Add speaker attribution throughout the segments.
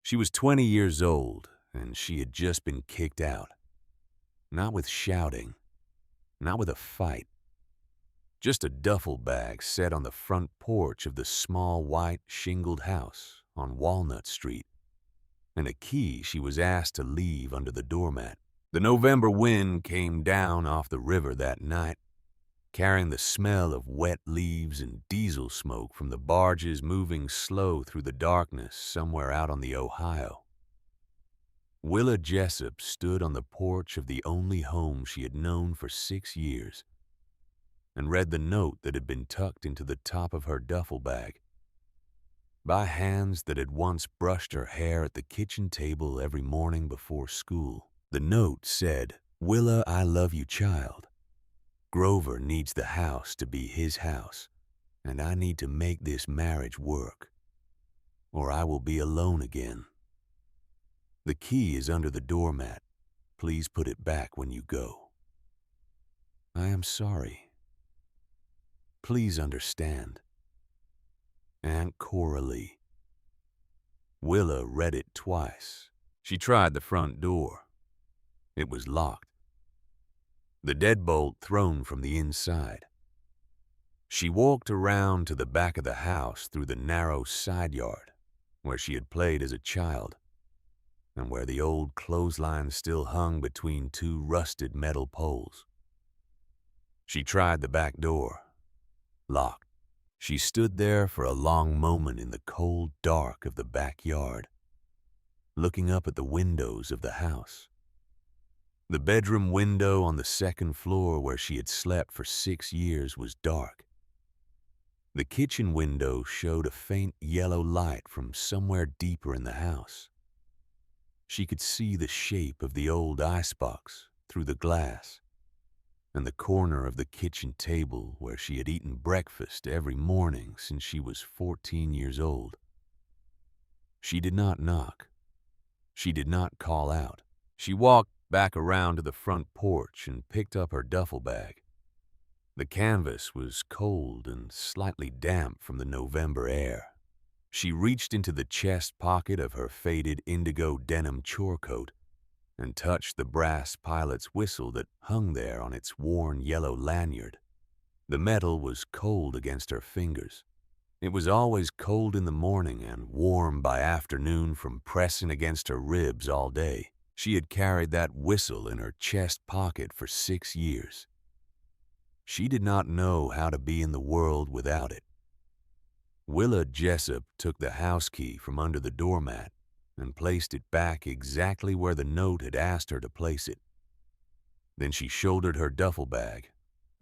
Speaker 1: She was 20 years old, and she had just been kicked out. Not with shouting, not with a fight. Just a duffel bag set on the front porch of the small white shingled house on Walnut Street, and a key she was asked to leave under the doormat. The November wind came down off the river that night, carrying the smell of wet leaves and diesel smoke from the barges moving slow through the darkness somewhere out on the Ohio. Willa Jessup stood on the porch of the only home she had known for 6 years and read the note that had been tucked into the top of her duffel bag by hands that had once brushed her hair at the kitchen table every morning before school. The note said, "Willa, I love you, child. Grover needs the house to be his house, and I need to make this marriage work, or I will be alone again. The key is under the doormat. Please put it back when you go. I am sorry. Please understand. Aunt Coralie." Willa read it twice. She tried the front door. It was locked, the deadbolt thrown from the inside. She walked around to the back of the house through the narrow side yard where she had played as a child and where the old clothesline still hung between two rusted metal poles. She tried the back door. Locked. She stood there for a long moment in the cold dark of the backyard, looking up at the windows of the house. The bedroom window on the second floor where she had slept for 6 years was dark. The kitchen window showed a faint yellow light from somewhere deeper in the house. She could see the shape of the old icebox through the glass, and the corner of the kitchen table where she had eaten breakfast every morning since she was 14 years old. She did not knock. She did not call out. She walked back around to the front porch and picked up her duffel bag. The canvas was cold and slightly damp from the November air. She reached into the chest pocket of her faded indigo denim chore coat and touched the brass pilot's whistle that hung there on its worn yellow lanyard. The metal was cold against her fingers. It was always cold in the morning and warm by afternoon from pressing against her ribs all day. She had carried that whistle in her chest pocket for 6 years. She did not know how to be in the world without it. Willa Jessup took the house key from under the doormat and placed it back exactly where the note had asked her to place it. Then she shouldered her duffel bag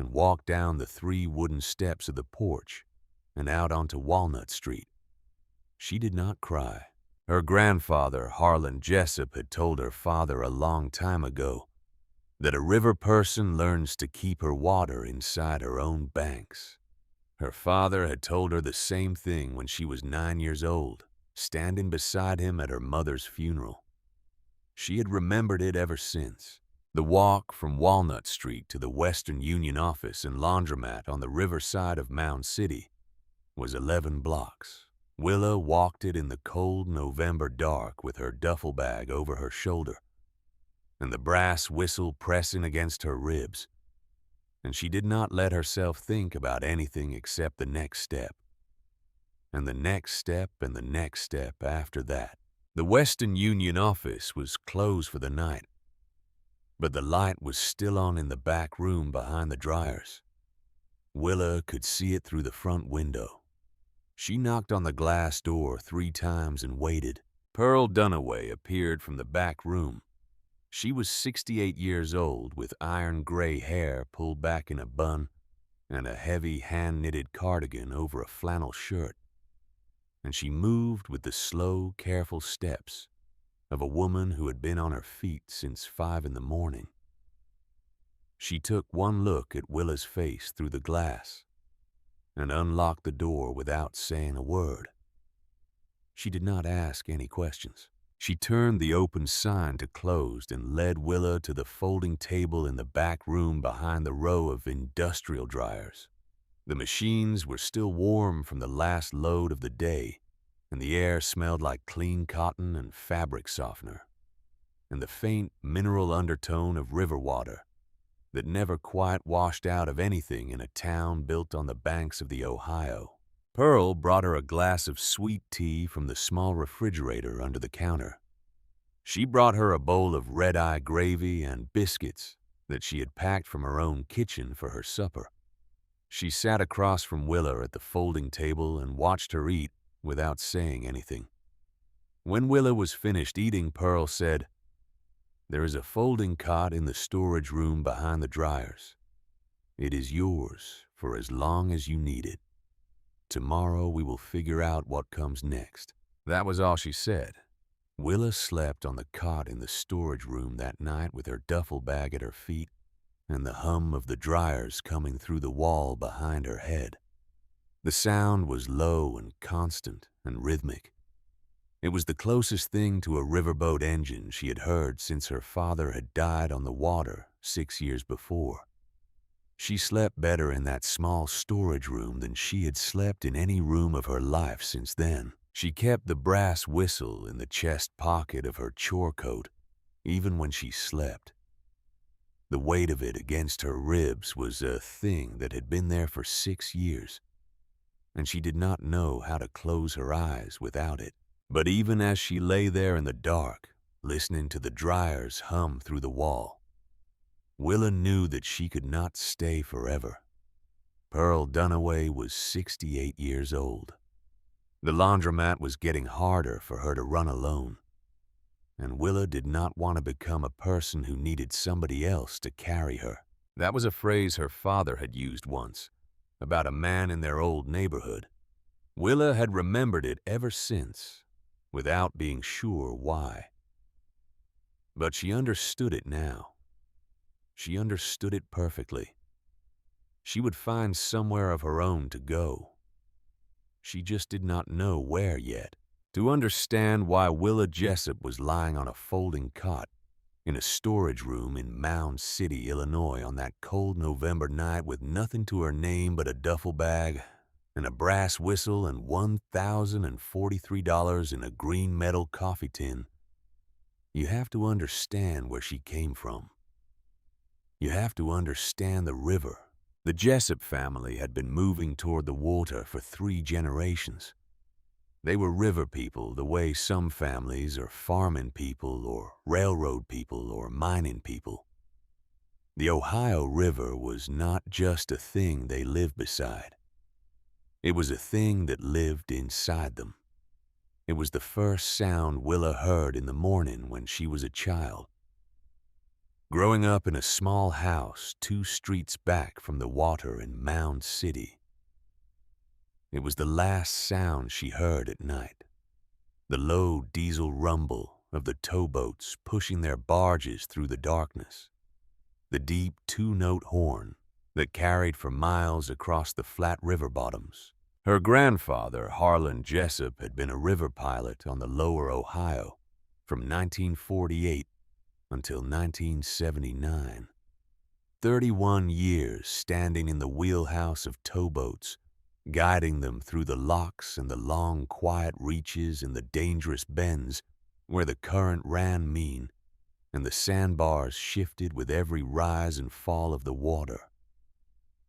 Speaker 1: and walked down the 3 wooden steps of the porch and out onto Walnut Street. She did not cry. Her grandfather, Harlan Jessup, had told her father a long time ago that a river person learns to keep her water inside her own banks. Her father had told her the same thing when she was 9 years old, standing beside him at her mother's funeral. She had remembered it ever since. The walk from Walnut Street to the Western Union office and laundromat on the riverside of Mound City was 11 blocks. Willa walked it in the cold November dark with her duffel bag over her shoulder and the brass whistle pressing against her ribs, and she did not let herself think about anything except the next step, and the next step and the next step after that. The Western Union office was closed for the night, but the light was still on in the back room behind the dryers. Willa could see it through the front window. She knocked on the glass door 3 times and waited. Pearl Dunaway appeared from the back room. She was 68 years old with iron gray hair pulled back in a bun and a heavy hand-knitted cardigan over a flannel shirt, and she moved with the slow, careful steps of a woman who had been on her feet since 5 in the morning. She took one look at Willa's face through the glass and unlocked the door without saying a word. She did not ask any questions. She turned the open sign to closed and led Willa to the folding table in the back room behind the row of industrial dryers. The machines were still warm from the last load of the day, and the air smelled like clean cotton and fabric softener, and the faint mineral undertone of river water that never quite washed out of anything in a town built on the banks of the Ohio. Pearl brought her a glass of sweet tea from the small refrigerator under the counter. She brought her a bowl of red-eye gravy and biscuits that she had packed from her own kitchen for her supper. She sat across from Willa at the folding table and watched her eat without saying anything. When Willa was finished eating, Pearl said, "There is a folding cot in the storage room behind the dryers. It is yours for as long as you need it. Tomorrow we will figure out what comes next." That was all she said. Willa slept on the cot in the storage room that night with her duffel bag at her feet and the hum of the dryers coming through the wall behind her head. The sound was low and constant and rhythmic. It was the closest thing to a riverboat engine she had heard since her father had died on the water 6 years before. She slept better in that small storage room than she had slept in any room of her life since then. She kept the brass whistle in the chest pocket of her chore coat, even when she slept. The weight of it against her ribs was a thing that had been there for 6 years, and she did not know how to close her eyes without it. But even as she lay there in the dark, listening to the dryers hum through the wall, Willa knew that she could not stay forever. Pearl Dunaway was 68 years old. The laundromat was getting harder for her to run alone, and Willa did not want to become a person who needed somebody else to carry her. That was a phrase her father had used once, about a man in their old neighborhood. Willa had remembered it ever since, without being sure why. But she understood it now. She understood it perfectly. She would find somewhere of her own to go. She just did not know where yet. To understand why Willa Jessup was lying on a folding cot in a storage room in Mound City, Illinois on that cold November night with nothing to her name but a duffel bag and a brass whistle and $1,043 in a green metal coffee tin, you have to understand where she came from. You have to understand the river. The Jessup family had been moving toward the water for 3 generations. They were river people the way some families are farming people or railroad people or mining people. The Ohio River was not just a thing they lived beside. It was a thing that lived inside them. It was the first sound Willa heard in the morning when she was a child. Growing up in a small house 2 streets back from the water in Mound City, it was the last sound she heard at night. The low diesel rumble of the towboats pushing their barges through the darkness. The deep 2-note horn that carried for miles across the flat river bottoms. Her grandfather, Harlan Jessup, had been a river pilot on the lower Ohio from 1948 until 1979. 31 years standing in the wheelhouse of towboats, guiding them through the locks and the long, quiet reaches and the dangerous bends where the current ran mean and the sandbars shifted with every rise and fall of the water.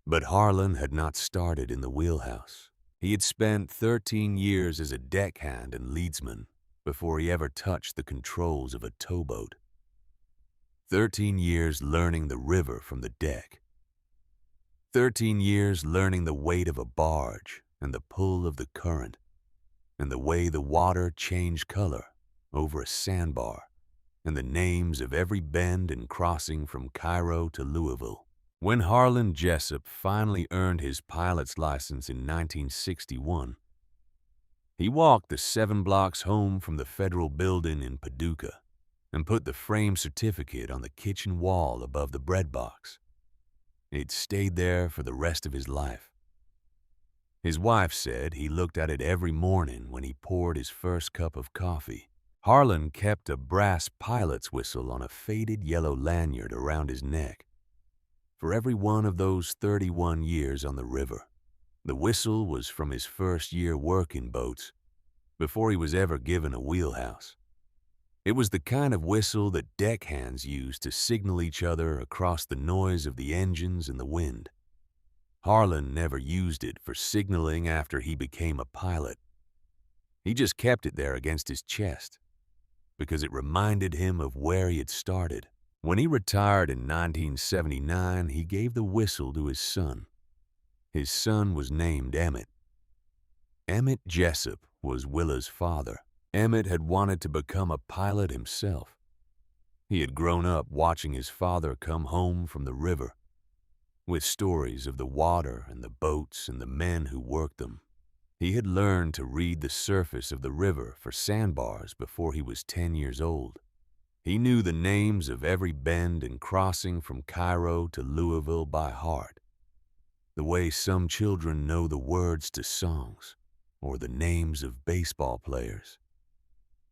Speaker 1: But Harlan had not started in the wheelhouse. He had spent 13 years as a deckhand and leadsman before he ever touched the controls of a towboat. 13 years learning the river from the deck. 13 years learning the weight of a barge and the pull of the current and the way the water changed color over a sandbar and the names of every bend and crossing from Cairo to Louisville. When Harlan Jessup finally earned his pilot's license in 1961, he walked the 7 blocks home from the federal building in Paducah and put the framed certificate on the kitchen wall above the bread box. It stayed there for the rest of his life. His wife said he looked at it every morning when he poured his first cup of coffee. Harlan kept a brass pilot's whistle on a faded yellow lanyard around his neck. For every one of those 31 years on the river, the whistle was from his first year working boats before he was ever given a wheelhouse. It was the kind of whistle that deckhands used to signal each other across the noise of the engines and the wind. Harlan never used it for signaling after he became a pilot. He just kept it there against his chest, because it reminded him of where he had started. When he retired in 1979, he gave the whistle to his son. His son was named Emmett. Emmett Jessup was Willa's father. Emmett had wanted to become a pilot himself. He had grown up watching his father come home from the river, with stories of the water and the boats and the men who worked them. He had learned to read the surface of the river for sandbars before he was 10 years old. He knew the names of every bend and crossing from Cairo to Louisville by heart, the way some children know the words to songs or the names of baseball players.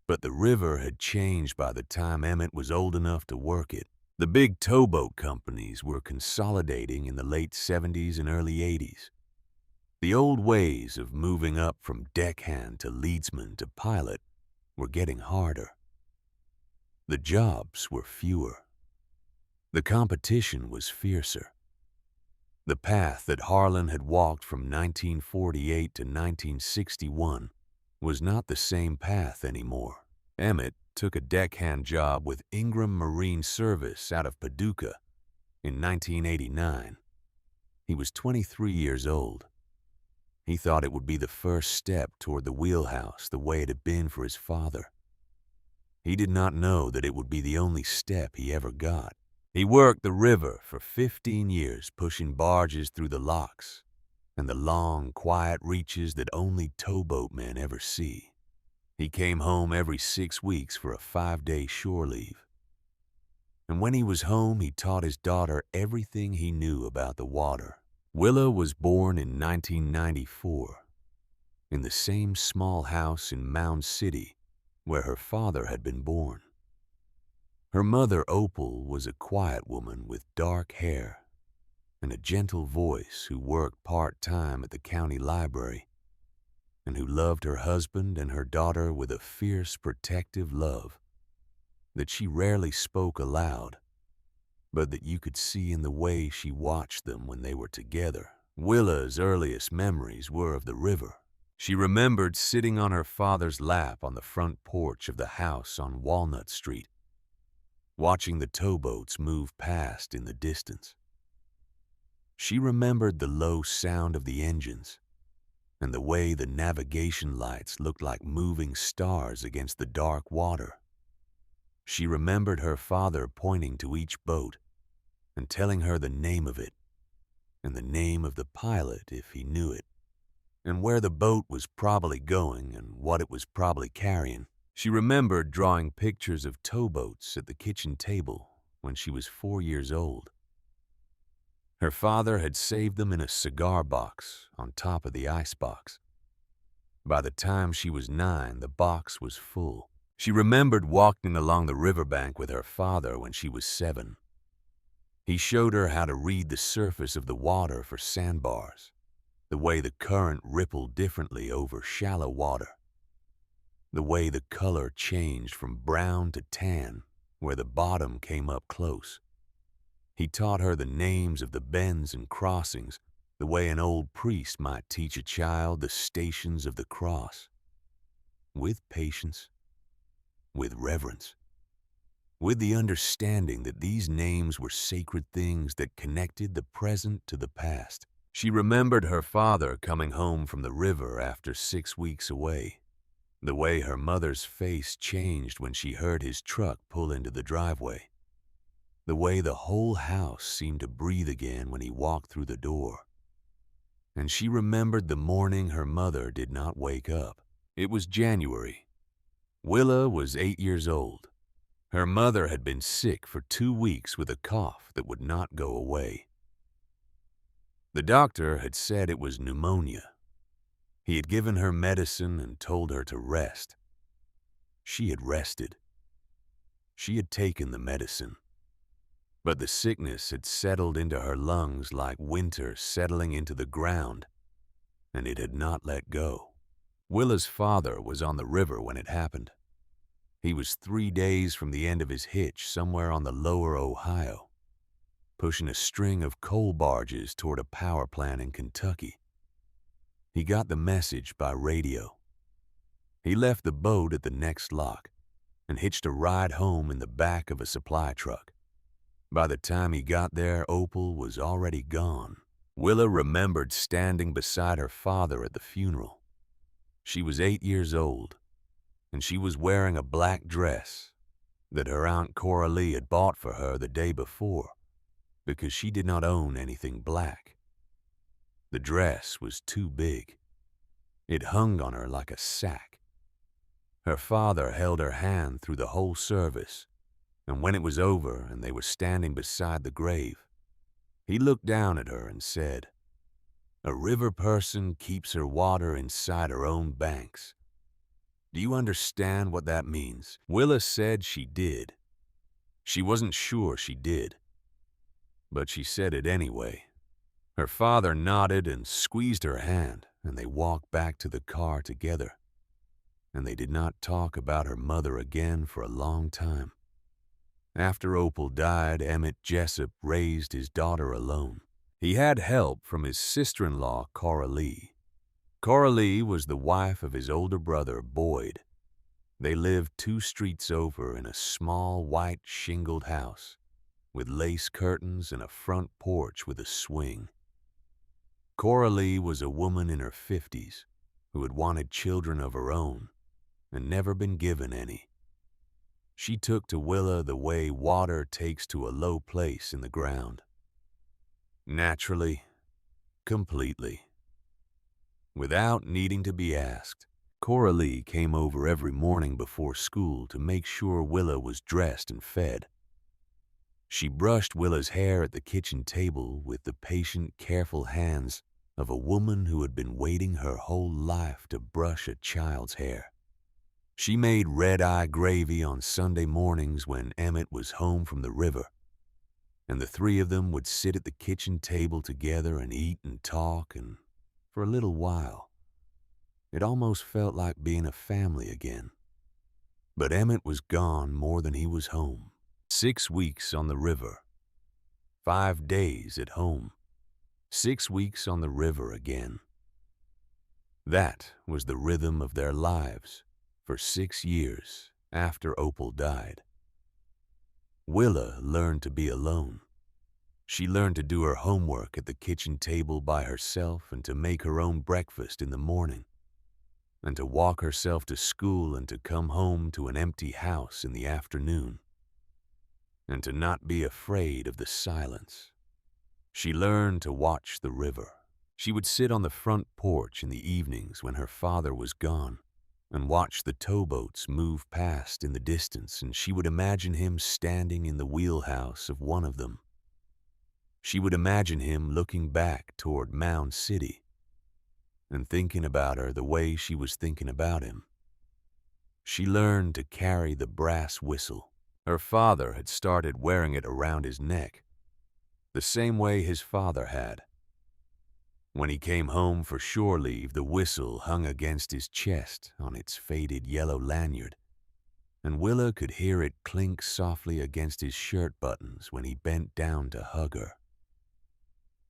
Speaker 1: But the river had changed by the time Emmett was old enough to work it. The big towboat companies were consolidating in the late 70s and early 80s. The old ways of moving up from deckhand to leadsman to pilot were getting harder. The jobs were fewer. The competition was fiercer. The path that Harlan had walked from 1948 to 1961 was not the same path anymore. Emmett took a deckhand job with Ingram Marine Service out of Paducah in 1989. He was 23 years old. He thought it would be the first step toward the wheelhouse the way it had been for his father. He did not know that it would be the only step he ever got. He worked the river for 15 years, pushing barges through the locks and the long, quiet reaches that only towboat men ever see. He came home every 6 weeks for a 5-day shore leave. And when he was home, he taught his daughter everything he knew about the water. Willa was born in 1994 in the same small house in Mound City where her father had been born. Her mother, Opal, was a quiet woman with dark hair and a gentle voice who worked part-time at the county library and who loved her husband and her daughter with a fierce, protective love that she rarely spoke aloud, but that you could see in the way she watched them when they were together. Willa's earliest memories were of the river. She remembered sitting on her father's lap on the front porch of the house on Walnut Street, watching the towboats move past in the distance. She remembered the low sound of the engines and the way the navigation lights looked like moving stars against the dark water. She remembered her father pointing to each boat and telling her the name of it and the name of the pilot if he knew it, and where the boat was probably going and what it was probably carrying. She remembered drawing pictures of towboats at the kitchen table when she was 4 years old. Her father had saved them in a cigar box on top of the icebox. By the time she was 9, the box was full. She remembered walking along the riverbank with her father when she was 7. He showed her how to read the surface of the water for sandbars, the way the current rippled differently over shallow water, the way the color changed from brown to tan where the bottom came up close. He taught her the names of the bends and crossings, the way an old priest might teach a child the stations of the cross, with patience, with reverence, with the understanding that these names were sacred things that connected the present to the past. She remembered her father coming home from the river after 6 weeks away, the way her mother's face changed when she heard his truck pull into the driveway, the way the whole house seemed to breathe again when he walked through the door. And she remembered the morning her mother did not wake up. It was January. Willa was 8 years old. Her mother had been sick for 2 weeks with a cough that would not go away. The doctor had said it was pneumonia. He had given her medicine and told her to rest. She had rested. She had taken the medicine. But the sickness had settled into her lungs like winter settling into the ground, and it had not let go. Willa's father was on the river when it happened. He was 3 days from the end of his hitch somewhere on the lower Ohio, pushing a string of coal barges toward a power plant in Kentucky. He got the message by radio. He left the boat at the next lock and hitched a ride home in the back of a supply truck. By the time he got there, Opal was already gone. Willa remembered standing beside her father at the funeral. She was 8 years old, and she was wearing a black dress that her Aunt Coralie had bought for her the day before because she did not own anything black. The dress was too big. It hung on her like a sack. Her father held her hand through the whole service, and when it was over and they were standing beside the grave, he looked down at her and said, "A river person keeps her water inside her own banks. Do you understand what that means?" Willa said she did. She wasn't sure she did, but she said it anyway. Her father nodded and squeezed her hand, and they walked back to the car together. And they did not talk about her mother again for a long time. After Opal died, Emmett Jessup raised his daughter alone. He had help from his sister-in-law, Coralie. Coralie was the wife of his older brother, Boyd. They lived 2 streets over in a small, white, shingled house with lace curtains and a front porch with a swing. Coralie was a woman in her 50s who had wanted children of her own and never been given any. She took to Willa the way water takes to a low place in the ground. Naturally, completely. Without needing to be asked, Coralie came over every morning before school to make sure Willa was dressed and fed. She brushed Willa's hair at the kitchen table with the patient, careful hands of a woman who had been waiting her whole life to brush a child's hair. She made red-eye gravy on Sunday mornings when Emmett was home from the river, and the 3 of them would sit at the kitchen table together and eat and talk, and for a little while, it almost felt like being a family again. But Emmett was gone more than he was home. 6 weeks on the river, 5 days at home, 6 weeks on the river again. That was the rhythm of their lives for 6 years after Opal died. Willa learned to be alone. She learned to do her homework at the kitchen table by herself and to make her own breakfast in the morning, and to walk herself to school and to come home to an empty house in the afternoon, and to not be afraid of the silence. She learned to watch the river. She would sit on the front porch in the evenings when her father was gone and watch the towboats move past in the distance, and she would imagine him standing in the wheelhouse of one of them. She would imagine him looking back toward Mound City and thinking about her the way she was thinking about him. She learned to carry the brass whistle. Her father had started wearing it around his neck, the same way his father had. When he came home for shore leave, the whistle hung against his chest on its faded yellow lanyard, and Willa could hear it clink softly against his shirt buttons when he bent down to hug her.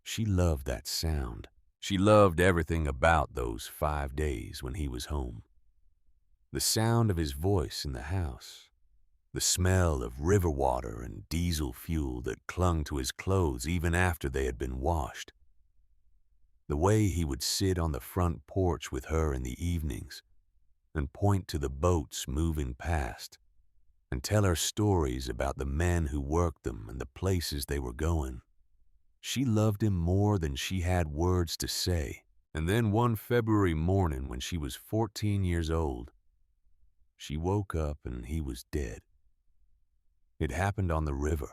Speaker 1: She loved that sound. She loved everything about those 5 days when he was home. The sound of his voice in the house, the smell of river water and diesel fuel that clung to his clothes even after they had been washed. The way he would sit on the front porch with her in the evenings and point to the boats moving past and tell her stories about the men who worked them and the places they were going. She loved him more than she had words to say. And then one February morning when she was 14 years old, she woke up and he was dead. It happened on the river.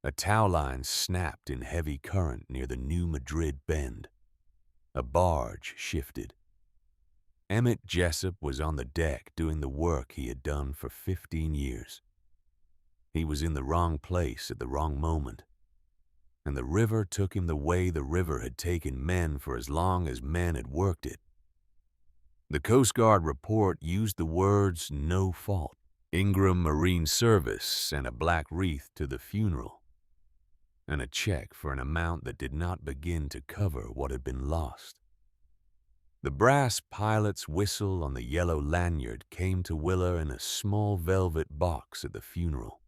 Speaker 1: A tow line snapped in heavy current near the New Madrid Bend. A barge shifted. Emmett Jessup was on the deck doing the work he had done for 15 years. He was in the wrong place at the wrong moment, and the river took him the way the river had taken men for as long as men had worked it. The Coast Guard report used the words "no fault," Ingram Marine Service, and a black wreath to the funeral, and a check for an amount that did not begin to cover what had been lost. The brass pilot's whistle on the yellow lanyard came to Willa in a small velvet box at the funeral.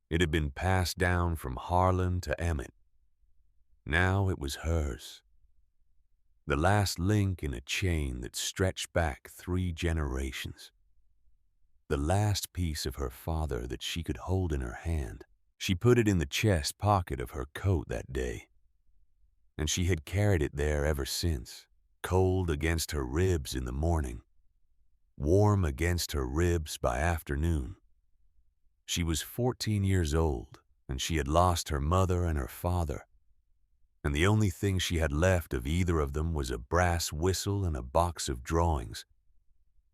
Speaker 1: It had been passed down from Harlan to Emmett. Now it was hers. The last link in a chain that stretched back 3 generations. The last piece of her father that she could hold in her hand. She put it in the chest pocket of her coat that day, and she had carried it there ever since, cold against her ribs in the morning, warm against her ribs by afternoon. She was 14 years old, and she had lost her mother and her father, and the only thing she had left of either of them was a brass whistle and a box of drawings,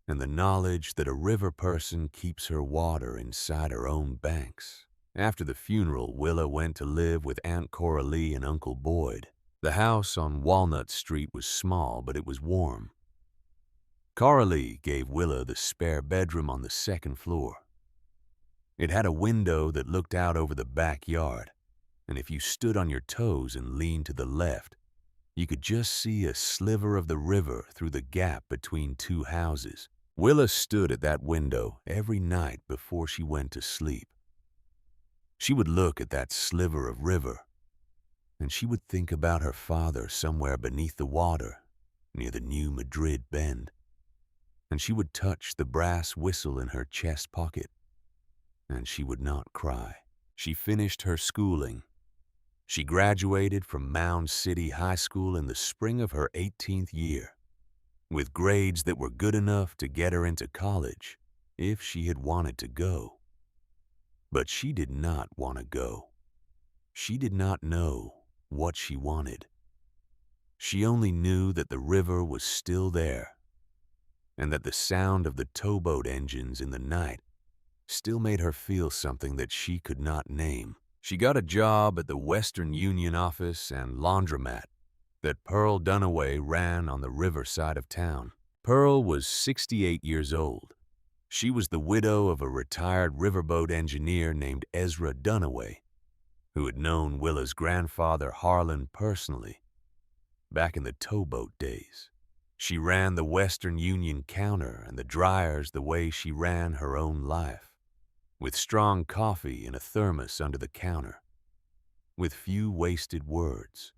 Speaker 1: and the knowledge that a river person keeps her water inside her own banks. After the funeral, Willa went to live with Aunt Coralie and Uncle Boyd. The house on Walnut Street was small, but it was warm. Coralie gave Willa the spare bedroom on the 2nd floor. It had a window that looked out over the backyard, and if you stood on your toes and leaned to the left, you could just see a sliver of the river through the gap between 2 houses. Willa stood at that window every night before she went to sleep. She would look at that sliver of river, and she would think about her father somewhere beneath the water, near the New Madrid Bend, and she would touch the brass whistle in her chest pocket, and she would not cry. She finished her schooling. She graduated from Mound City High School in the spring of her 18th year, with grades that were good enough to get her into college if she had wanted to go. But she did not want to go. She did not know what she wanted. She only knew that the river was still there, and that the sound of the towboat engines in the night still made her feel something that she could not name. She got a job at the Western Union office and laundromat that Pearl Dunaway ran on the river side of town. Pearl was 68 years old. She was the widow of a retired riverboat engineer named Ezra Dunaway, who had known Willa's grandfather Harlan personally back in the towboat days. She ran the Western Union counter and the dryers the way she ran her own life, with strong coffee in a thermos under the counter, with few wasted words,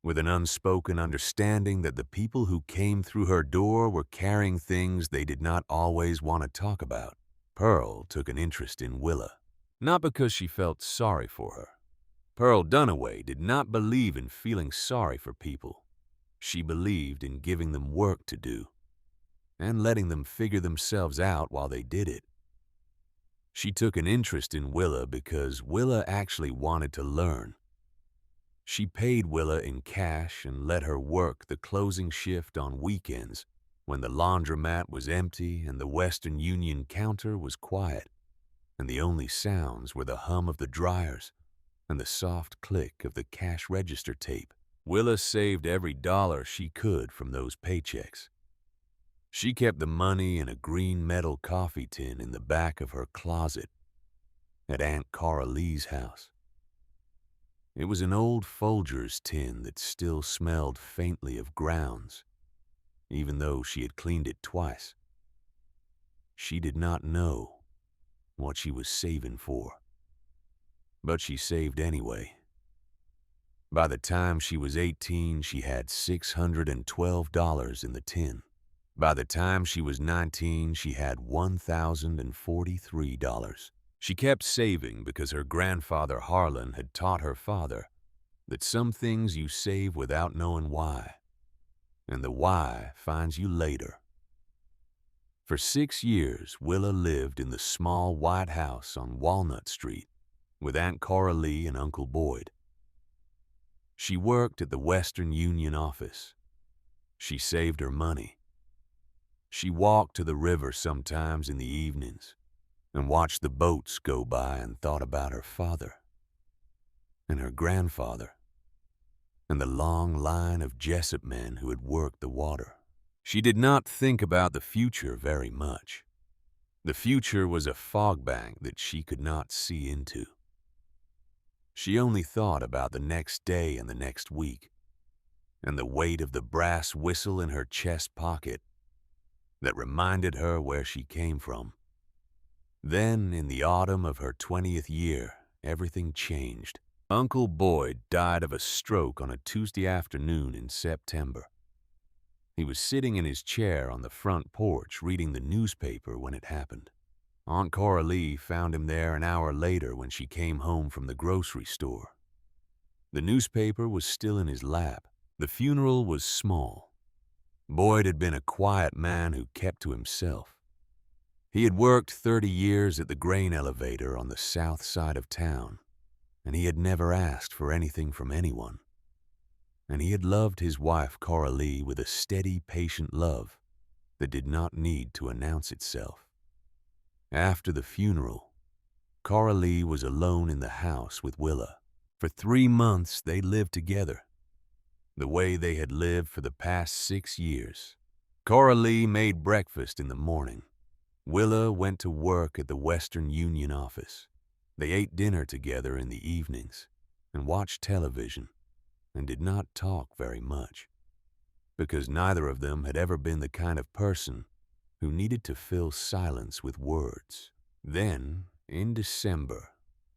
Speaker 1: with an unspoken understanding that the people who came through her door were carrying things they did not always want to talk about. Pearl took an interest in Willa, not because she felt sorry for her. Pearl Dunaway did not believe in feeling sorry for people. She believed in giving them work to do and letting them figure themselves out while they did it. She took an interest in Willa because Willa actually wanted to learn. She paid Willa in cash and let her work the closing shift on weekends when the laundromat was empty and the Western Union counter was quiet, and the only sounds were the hum of the dryers and the soft click of the cash register tape. Willa saved every dollar she could from those paychecks. She kept the money in a green metal coffee tin in the back of her closet at Aunt Coralie's house. It was an old Folgers tin that still smelled faintly of grounds, even though she had cleaned it twice. She did not know what she was saving for, but she saved anyway. By the time she was 18, she had $612 in the tin. By the time she was 19, she had $1,043. She kept saving because her grandfather Harlan had taught her father that some things you save without knowing why, and the why finds you later. For 6 years, Willa lived in the small white house on Walnut Street with Aunt Coralie and Uncle Boyd. She worked at the Western Union office. She saved her money. She walked to the river sometimes in the evenings and watched the boats go by and thought about her father and her grandfather and the long line of Jessup men who had worked the water. She did not think about the future very much. The future was a fog bank that she could not see into. She only thought about the next day and the next week, and the weight of the brass whistle in her chest pocket that reminded her where she came from. Then, in the autumn of her 20th year, everything changed. Uncle Boyd died of a stroke on a Tuesday afternoon in September. He was sitting in his chair on the front porch reading the newspaper when it happened. Aunt Coralie found him there an hour later when she came home from the grocery store. The newspaper was still in his lap. The funeral was small. Boyd had been a quiet man who kept to himself. He had worked 30 years at the grain elevator on the south side of town, and he had never asked for anything from anyone. And he had loved his wife Coralie with a steady, patient love that did not need to announce itself. After the funeral, Coralie was alone in the house with Willa. For 3 months they lived together, the way they had lived for the past 6 years. Coralie made breakfast in the morning. Willa went to work at the Western Union office. They ate dinner together in the evenings and watched television and did not talk very much, because neither of them had ever been the kind of person who needed to fill silence with words. Then, in December,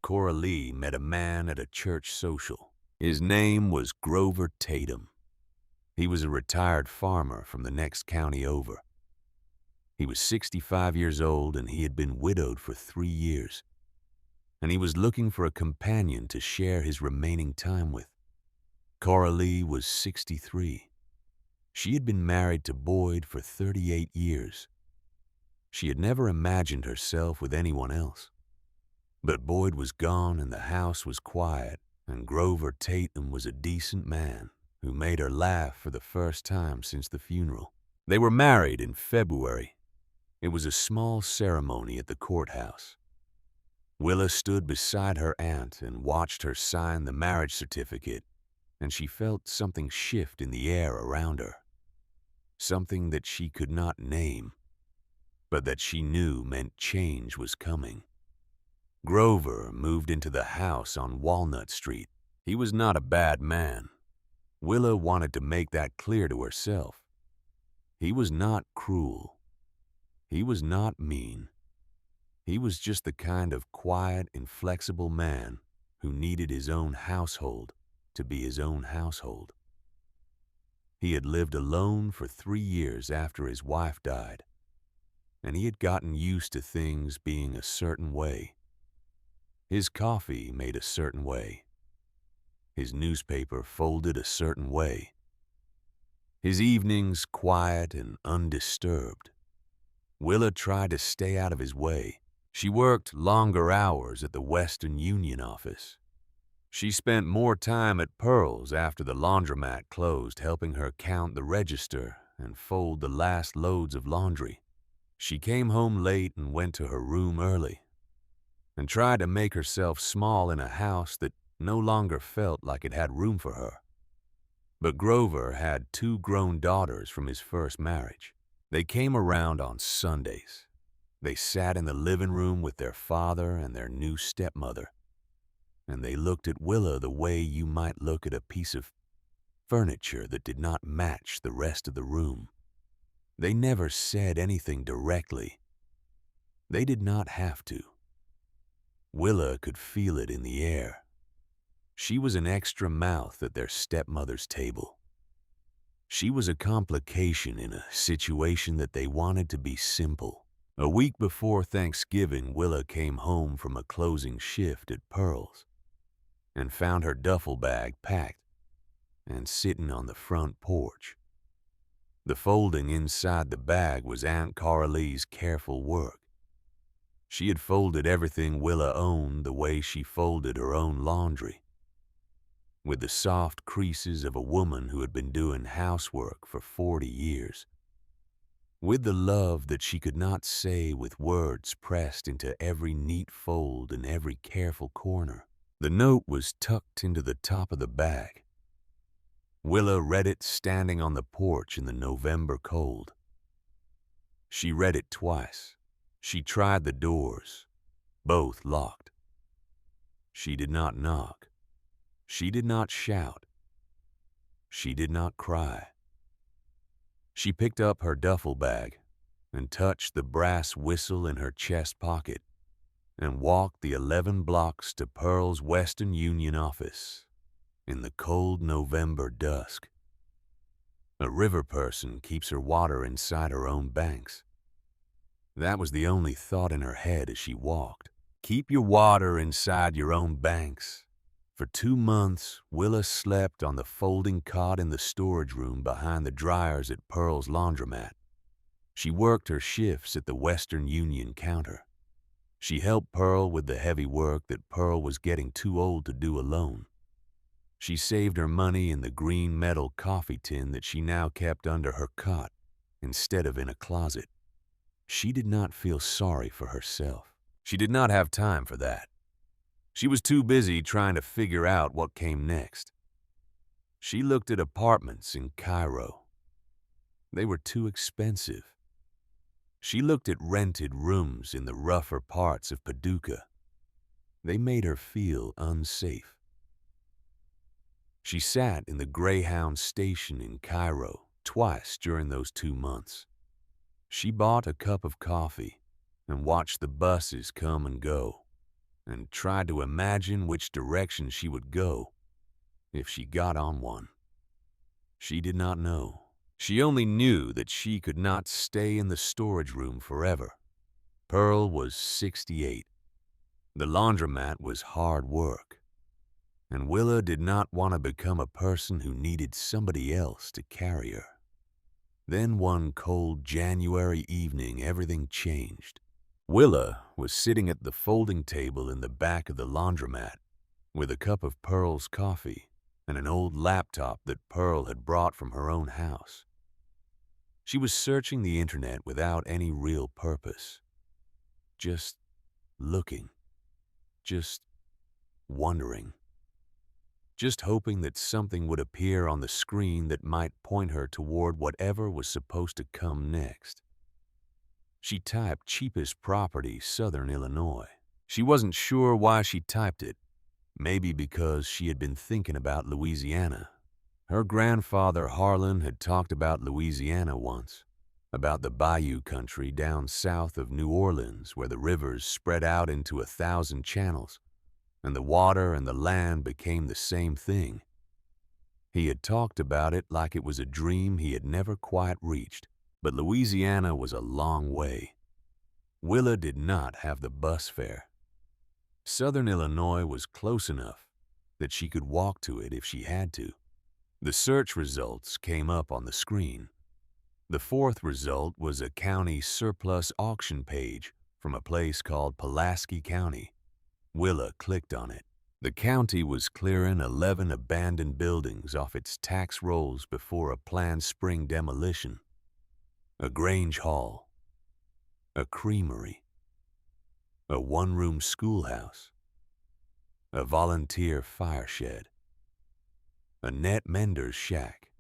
Speaker 1: Coralie met a man at a church social. His name was Grover Tatum. He was a retired farmer from the next county over. He was 65 years old and he had been widowed for 3 years, and he was looking for a companion to share his remaining time with. Coralie was 63. She had been married to Boyd for 38 years. She had never imagined herself with anyone else. But Boyd was gone and the house was quiet, and Grover Tatum was a decent man who made her laugh for the first time since the funeral. They were married in February. It was a small ceremony at the courthouse. Willa stood beside her aunt and watched her sign the marriage certificate, and she felt something shift in the air around her. Something that she could not name, but that she knew meant change was coming. Grover moved into the house on Walnut Street. He was not a bad man. Willa wanted to make that clear to herself. He was not cruel. He was not mean. He was just the kind of quiet, inflexible man who needed his own household to be his own household. He had lived alone for 3 years after his wife died, and he had gotten used to things being a certain way. His coffee made a certain way. His newspaper folded a certain way. His evenings quiet and undisturbed. Willa tried to stay out of his way. She worked longer hours at the Western Union office. She spent more time at Pearl's after the laundromat closed, helping her count the register and fold the last loads of laundry. She came home late and went to her room early, and tried to make herself small in a house that no longer felt like it had room for her. But Grover had 2 grown daughters from his first marriage. They came around on Sundays. They sat in the living room with their father and their new stepmother, and they looked at Willa the way you might look at a piece of furniture that did not match the rest of the room. They never said anything directly. They did not have to. Willa could feel it in the air. She was an extra mouth at their stepmother's table. She was a complication in a situation that they wanted to be simple. A week before Thanksgiving, Willa came home from a closing shift at Pearl's and found her duffel bag packed and sitting on the front porch. The folding inside the bag was Aunt Coralie's careful work. She had folded everything Willa owned the way she folded her own laundry, with the soft creases of a woman who had been doing housework for 40 years, with the love that she could not say with words pressed into every neat fold and every careful corner. The note was tucked into the top of the bag. Willa read it standing on the porch in the November cold. She read it twice. She tried the doors, both locked. She did not knock. She did not shout. She did not cry. She picked up her duffel bag and touched the brass whistle in her chest pocket and walked the 11 blocks to Pearl's Western Union office in the cold November dusk. A river person keeps her water inside her own banks. That was the only thought in her head as she walked. Keep your water inside your own banks. For 2 months, Willa slept on the folding cot in the storage room behind the dryers at Pearl's laundromat. She worked her shifts at the Western Union counter. She helped Pearl with the heavy work that Pearl was getting too old to do alone. She saved her money in the green metal coffee tin that she now kept under her cot instead of in a closet. She did not feel sorry for herself. She did not have time for that. She was too busy trying to figure out what came next. She looked at apartments in Cairo. They were too expensive. She looked at rented rooms in the rougher parts of Paducah. They made her feel unsafe. She sat in the Greyhound station in Cairo twice during those 2 months. She bought a cup of coffee and watched the buses come and go and tried to imagine which direction she would go if she got on one. She did not know. She only knew that she could not stay in the storage room forever. Pearl was 68. The laundromat was hard work, and Willa did not want to become a person who needed somebody else to carry her. Then one cold January evening, everything changed. Willa was sitting at the folding table in the back of the laundromat with a cup of Pearl's coffee and an old laptop that Pearl had brought from her own house. She was searching the internet without any real purpose. Just looking. Just wondering. Just hoping that something would appear on the screen that might point her toward whatever was supposed to come next. She typed cheapest property, Southern Illinois. She wasn't sure why she typed it. Maybe because she had been thinking about Louisiana. Her grandfather Harlan had talked about Louisiana once, about the bayou country down south of New Orleans where the rivers spread out into 1,000 channels, and the water and the land became the same thing. He had talked about it like it was a dream he had never quite reached, but Louisiana was a long way. Willa did not have the bus fare. Southern Illinois was close enough that she could walk to it if she had to. The search results came up on the screen. The fourth result was a county surplus auction page from a place called Pulaski County. Willa clicked on it. The county was clearing 11 abandoned buildings off its tax rolls before a planned spring demolition. A Grange Hall, a creamery, a one-room schoolhouse, a volunteer fire shed, a net mender's shack,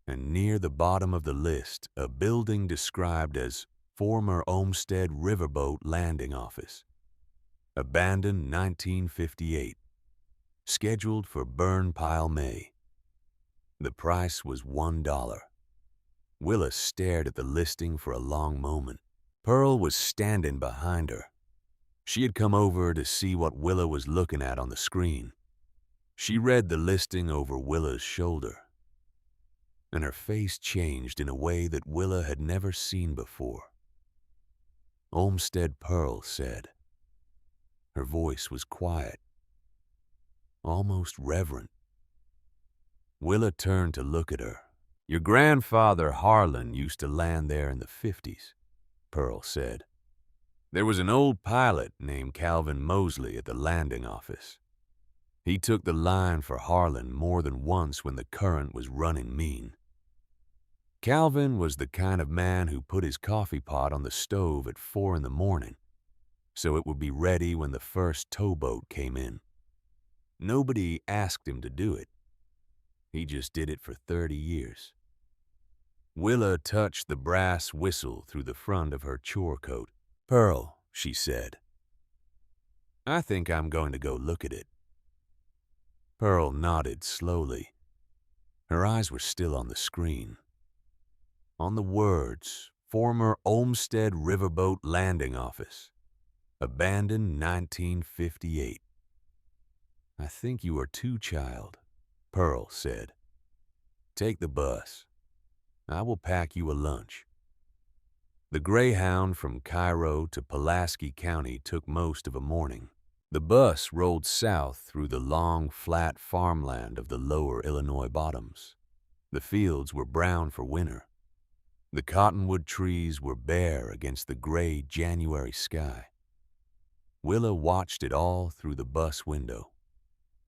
Speaker 1: and near the bottom of the list, a building described as former Olmsted Riverboat Landing Office, abandoned 1958, scheduled for burn pile May. The price was $1. Willa stared at the listing for a long moment. Pearl was standing behind her. She had come over to see what Willa was looking at on the screen. She read the listing over Willa's shoulder, and her face changed in a way that Willa had never seen before. Olmsted Pearl said. Her voice was quiet, almost reverent. Willa turned to look at her. Your grandfather Harlan used to land there in the 50s, Pearl said. There was an old pilot named Calvin Mosley at the landing office. He took the line for Harlan more than once when the current was running mean. Calvin was the kind of man who put his coffee pot on the stove at 4 in the morning, so it would be ready when the first towboat came in. Nobody asked him to do it. He just did it for 30 years. Willa touched the brass whistle through the front of her chore coat. "Pearl," she said, "I think I'm going to go look at it." Pearl nodded slowly. Her eyes were still on the screen. On the words, "Former Olmsted Riverboat Landing Office. Abandoned 1958. "I think you are too, child," Pearl said. "Take the bus. I will pack you a lunch." The Greyhound from Cairo to Pulaski County took most of a morning. The bus rolled south through the long, flat farmland of the lower Illinois bottoms. The fields were brown for winter. The cottonwood trees were bare against the gray January sky. Willa watched it all through the bus window.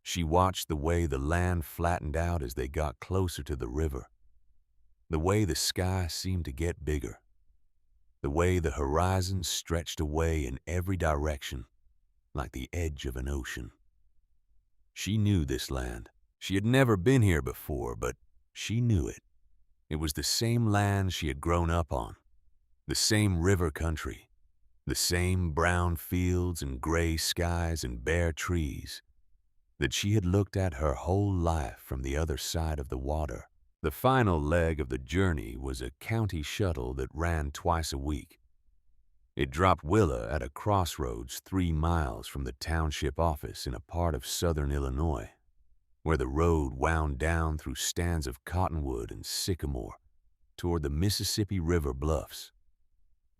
Speaker 1: She watched the way the land flattened out as they got closer to the river, the way the sky seemed to get bigger, the way the horizon stretched away in every direction like the edge of an ocean. She knew this land. She had never been here before, but she knew it. It was the same land she had grown up on, the same river country, the same brown fields and gray skies and bare trees that she had looked at her whole life from the other side of the water. The final leg of the journey was a county shuttle that ran twice a week. It dropped Willa at a crossroads 3 miles from the township office in a part of southern Illinois, where the road wound down through stands of cottonwood and sycamore toward the Mississippi River bluffs.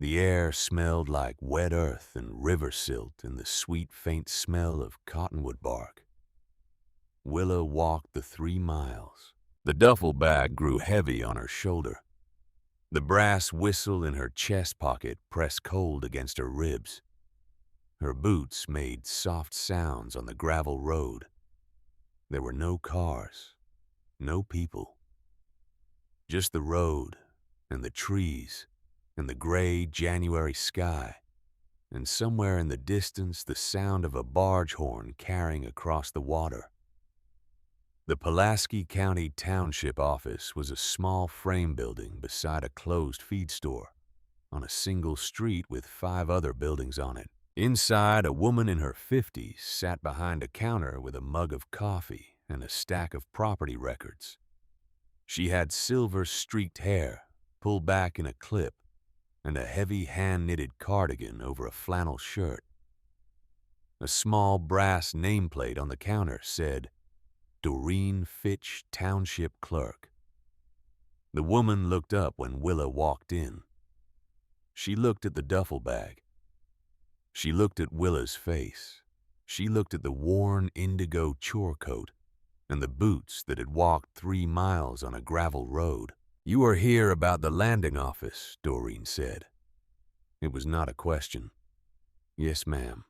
Speaker 1: The air smelled like wet earth and river silt and the sweet, faint smell of cottonwood bark. Willa walked the 3 miles. The duffel bag grew heavy on her shoulder. The brass whistle in her chest pocket pressed cold against her ribs. Her boots made soft sounds on the gravel road. There were no cars, no people. Just the road and the trees and the gray January sky, and somewhere in the distance the sound of a barge horn carrying across the water. The Pulaski County Township office was a small frame building beside a closed feed store on a single street with 5 other buildings on it. Inside, a woman in her 50s sat behind a counter with a mug of coffee and a stack of property records. She had silver-streaked hair pulled back in a clip and a heavy hand-knitted cardigan over a flannel shirt. A small brass nameplate on the counter said, "Doreen Fitch, Township Clerk." The woman looked up when Willa walked in. She looked at the duffel bag. She looked at Willa's face. She looked at the worn indigo chore coat and the boots that had walked 3 miles on a gravel road. "You are here about the landing office," Doreen said. It was not a question. "Yes, ma'am.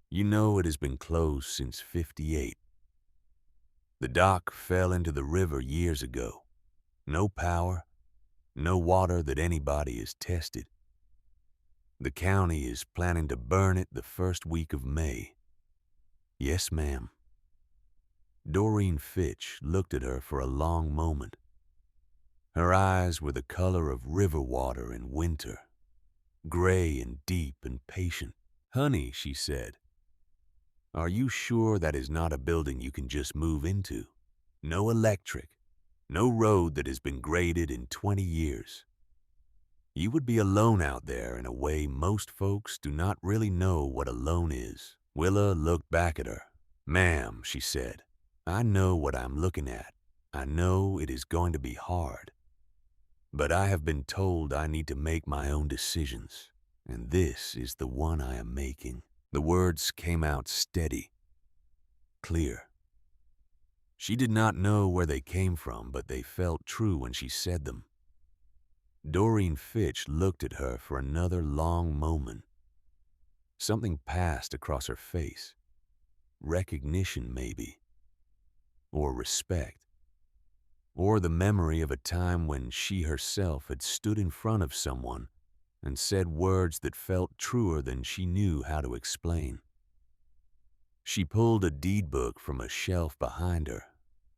Speaker 1: You know it has been closed since '58. The dock fell into the river years ago. No power, no water that anybody has tested. The county is planning to burn it the first week of May." "Yes, ma'am." Doreen Fitch looked at her for a long moment. Her eyes were the color of river water in winter, gray and deep and patient. "Honey," she said, "are you sure that is not a building you can just move into? No electric, no road that has been graded in 20 years. You would be alone out there in a way most folks do not really know what alone is." Willa looked back at her. "Ma'am," she said, "I know what I'm looking at. I know it is going to be hard. But I have been told I need to make my own decisions, and this is the one I am making." The words came out steady, clear. She did not know where they came from, but they felt true when she said them. Doreen Fitch looked at her for another long moment. Something passed across her face. Recognition, maybe. Or respect. Or the memory of a time when she herself had stood in front of someone and said words that felt truer than she knew how to explain. She pulled a deed book from a shelf behind her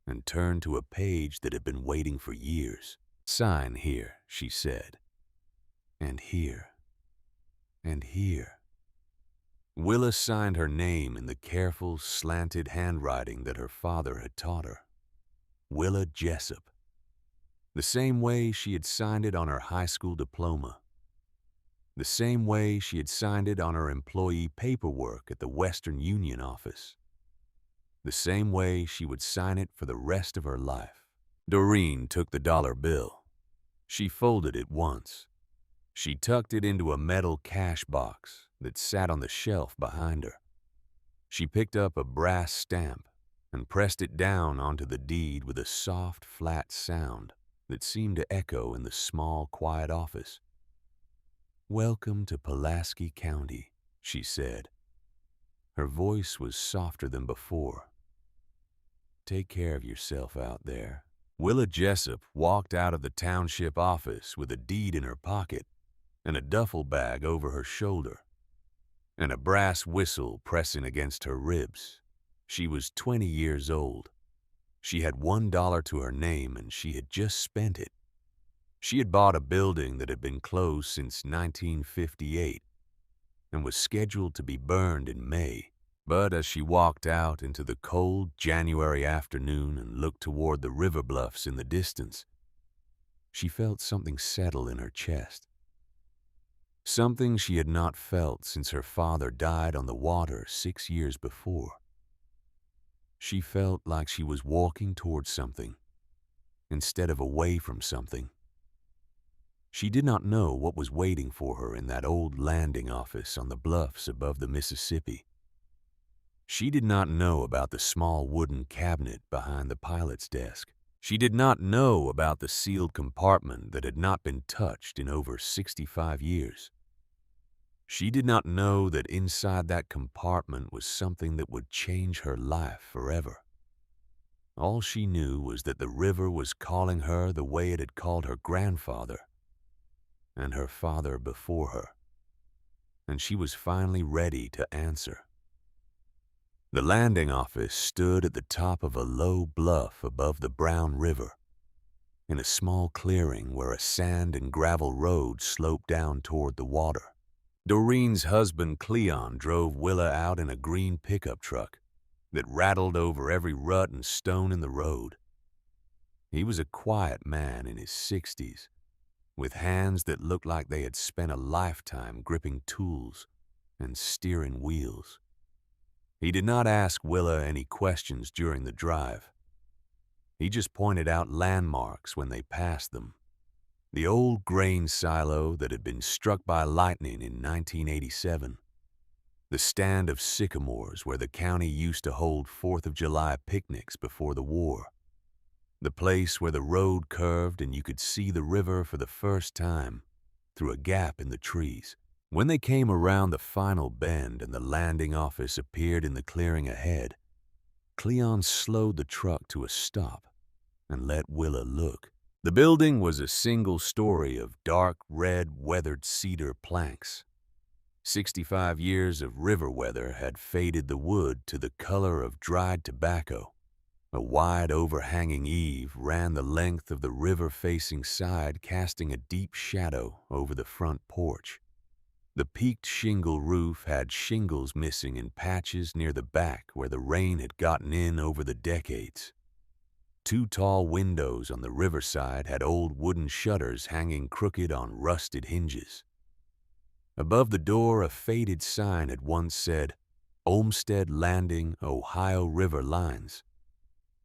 Speaker 1: and turned to a page that had been waiting for years. "Sign here," she said. "And here. And here." Willa signed her name in the careful, slanted handwriting that her father had taught her. Willa Jessup. The same way she had signed it on her high school diploma. The same way she had signed it on her employee paperwork at the Western Union office. The same way she would sign it for the rest of her life. Doreen took the dollar bill. She folded it once. She tucked it into a metal cash box that sat on the shelf behind her. She picked up a brass stamp and pressed it down onto the deed with a soft, flat sound that seemed to echo in the small, quiet office. "Welcome to Pulaski County," she said. Her voice was softer than before. "Take care of yourself out there." Willa Jessup walked out of the township office with a deed in her pocket and a duffel bag over her shoulder, and a brass whistle pressing against her ribs. She was 20 years old. She had $1 to her name, and she had just spent it. She had bought a building that had been closed since 1958 and was scheduled to be burned in May. But as she walked out into the cold January afternoon and looked toward the river bluffs in the distance, she felt something settle in her chest. Something she had not felt since her father died on the water 6 years before. She felt like she was walking towards something instead of away from something. She did not know what was waiting for her in that old landing office on the bluffs above the Mississippi. She did not know about the small wooden cabinet behind the pilot's desk. She did not know about the sealed compartment that had not been touched in over 65 years. She did not know that inside that compartment was something that would change her life forever. All she knew was that the river was calling her the way it had called her grandfather and her father before her, and she was finally ready to answer. The landing office stood at the top of a low bluff above the Brown River, in a small clearing where a sand and gravel road sloped down toward the water. Doreen's husband Cleon drove Willa out in a green pickup truck that rattled over every rut and stone in the road. He was a quiet man in his 60s, with hands that looked like they had spent a lifetime gripping tools and steering wheels. He did not ask Willa any questions during the drive. He just pointed out landmarks when they passed them. The old grain silo that had been struck by lightning in 1987. The stand of sycamores where the county used to hold 4th of July picnics before the war. The place where the road curved and you could see the river for the first time through a gap in the trees. When they came around the final bend and the landing office appeared in the clearing ahead, Cleon slowed the truck to a stop and let Willa look. The building was a single story of dark red weathered cedar planks. 65 years of river weather had faded the wood to the color of dried tobacco. A wide overhanging eave ran the length of the river-facing side, casting a deep shadow over the front porch. The peaked shingle roof had shingles missing in patches near the back where the rain had gotten in over the decades. 2 tall windows on the riverside had old wooden shutters hanging crooked on rusted hinges. Above the door, a faded sign had once said, "Olmsted Landing, Ohio River Lines,"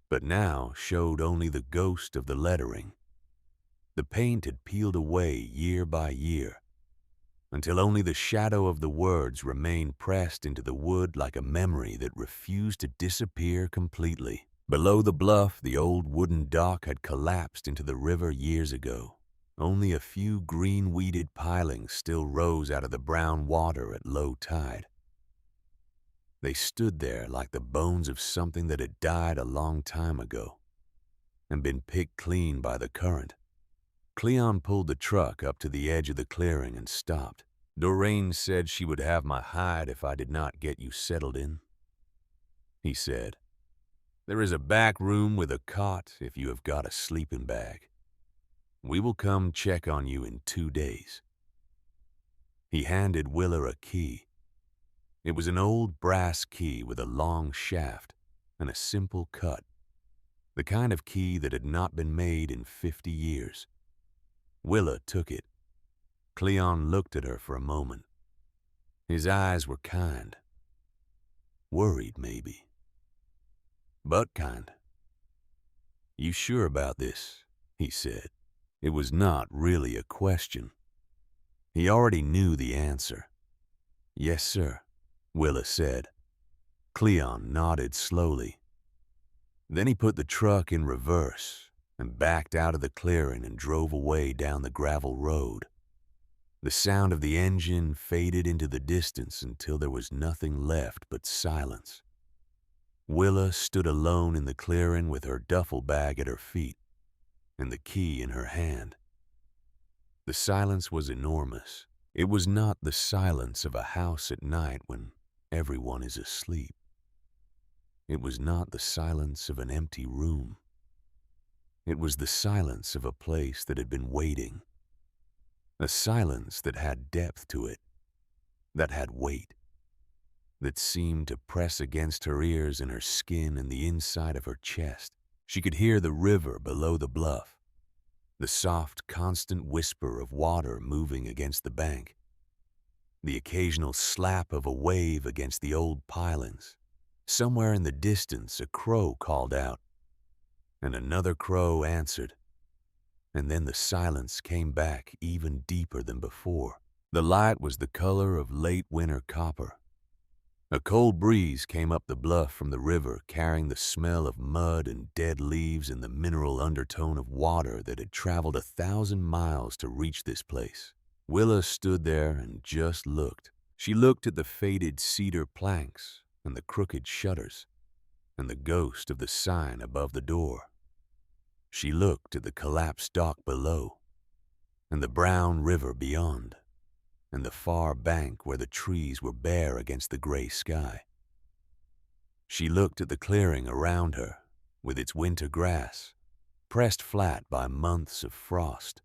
Speaker 1: but now showed only the ghost of the lettering. The paint had peeled away year by year, until only the shadow of the words remained pressed into the wood like a memory that refused to disappear completely. Below the bluff, the old wooden dock had collapsed into the river years ago. Only a few green-weeded pilings still rose out of the brown water at low tide. They stood there like the bones of something that had died a long time ago and been picked clean by the current. Cleon pulled the truck up to the edge of the clearing and stopped. "Doreen said she would have my hide if I did not get you settled in," he said. There is a back room with a cot if you have got a sleeping bag. We will come check on you in 2 days." He handed Willa a key. It was an old brass key with a long shaft and a simple cut, the kind of key that had not been made in 50 years. Willa took it. Cleon looked at her for a moment. His eyes were kind. Worried, maybe. But kind. "You sure about this?" he said. It was not really a question. He already knew the answer. "Yes, sir," Willa said. Cleon nodded slowly. Then he put the truck in reverse and backed out of the clearing and drove away down the gravel road. The sound of the engine faded into the distance until there was nothing left but silence. Willa stood alone in the clearing with her duffel bag at her feet and the key in her hand. The silence was enormous. It was not the silence of a house at night when everyone is asleep. It was not the silence of an empty room. It was the silence of a place that had been waiting. A silence that had depth to it, that had weight, that seemed to press against her ears and her skin and the inside of her chest. She could hear the river below the bluff, the soft, constant whisper of water moving against the bank, the occasional slap of a wave against the old pilings. Somewhere in the distance, a crow called out, and another crow answered. And then the silence came back even deeper than before. The light was the color of late winter copper. A cold breeze came up the bluff from the river, carrying the smell of mud and dead leaves and the mineral undertone of water that had traveled 1,000 miles to reach this place. Willa stood there and just looked. She looked at the faded cedar planks and the crooked shutters and the ghost of the sign above the door. She looked at the collapsed dock below, and the brown river beyond, and the far bank where the trees were bare against the gray sky. She looked at the clearing around her, with its winter grass, pressed flat by months of frost,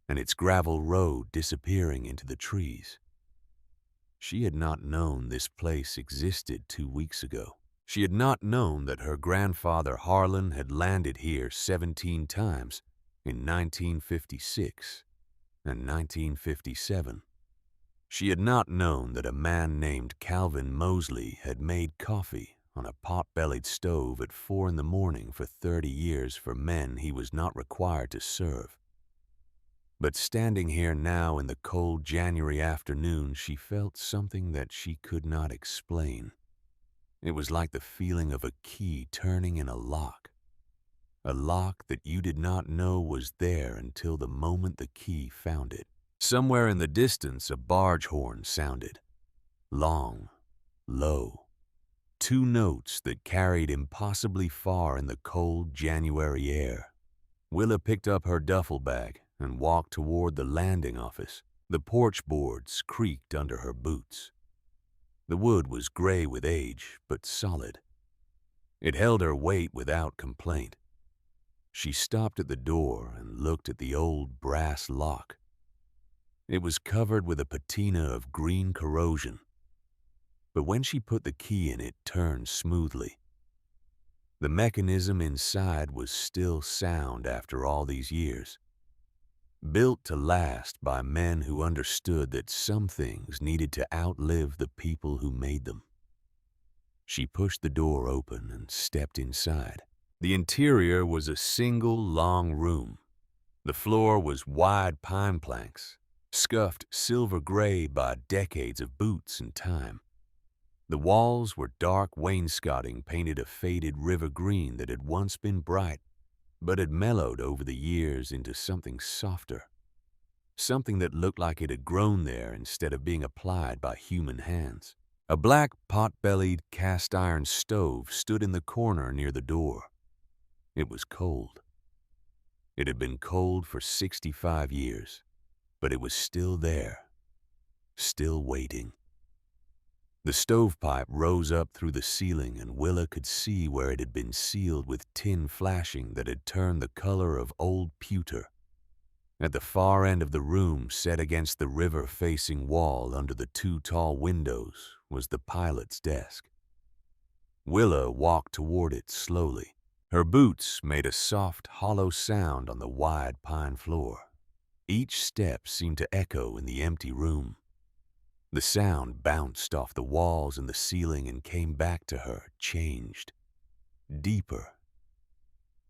Speaker 1: and its gravel road disappearing into the trees. She had not known this place existed 2 weeks ago. She had not known that her grandfather Harlan had landed here 17 times in 1956 and 1957. She had not known that a man named Calvin Mosley had made coffee on a pot-bellied stove at 4 in the morning for 30 years for men he was not required to serve. But standing here now in the cold January afternoon, she felt something that she could not explain. It was like the feeling of a key turning in a lock that you did not know was there until the moment the key found it. Somewhere in the distance, a barge horn sounded. Long, low. 2 notes that carried impossibly far in the cold January air. Willa picked up her duffel bag and walked toward the landing office. The porch boards creaked under her boots. The wood was gray with age, but solid. It held her weight without complaint. She stopped at the door and looked at the old brass lock. It was covered with a patina of green corrosion, but when she put the key in, it turned smoothly. The mechanism inside was still sound after all these years, built to last by men who understood that some things needed to outlive the people who made them. She pushed the door open and stepped inside. The interior was a single long room. The floor was wide pine planks, scuffed silver gray by decades of boots and time. The walls were dark wainscoting painted a faded river green that had once been bright, but had mellowed over the years into something softer, something that looked like it had grown there instead of being applied by human hands. A black pot-bellied cast-iron stove stood in the corner near the door. It was cold. It had been cold for 65 years, but it was still there, still waiting. The stovepipe rose up through the ceiling, and Willa could see where it had been sealed with tin flashing that had turned the color of old pewter. At the far end of the room, set against the river-facing wall under the two tall windows, was the pilot's desk. Willa walked toward it slowly. Her boots made a soft, hollow sound on the wide pine floor. Each step seemed to echo in the empty room. The sound bounced off the walls and the ceiling and came back to her, changed, deeper,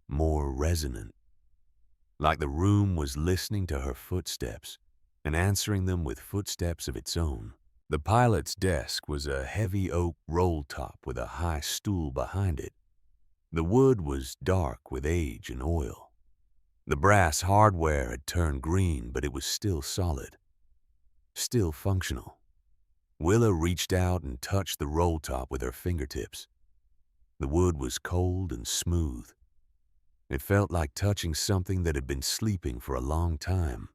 Speaker 1: more resonant, like the room was listening to her footsteps and answering them with footsteps of its own. The pilot's desk was a heavy oak roll top with a high stool behind it. The wood was dark with age and oil. The brass hardware had turned green, but it was still solid, still functional. Willa reached out and touched the roll top with her fingertips. The wood was cold and smooth. It felt like touching something that had been sleeping for a long time.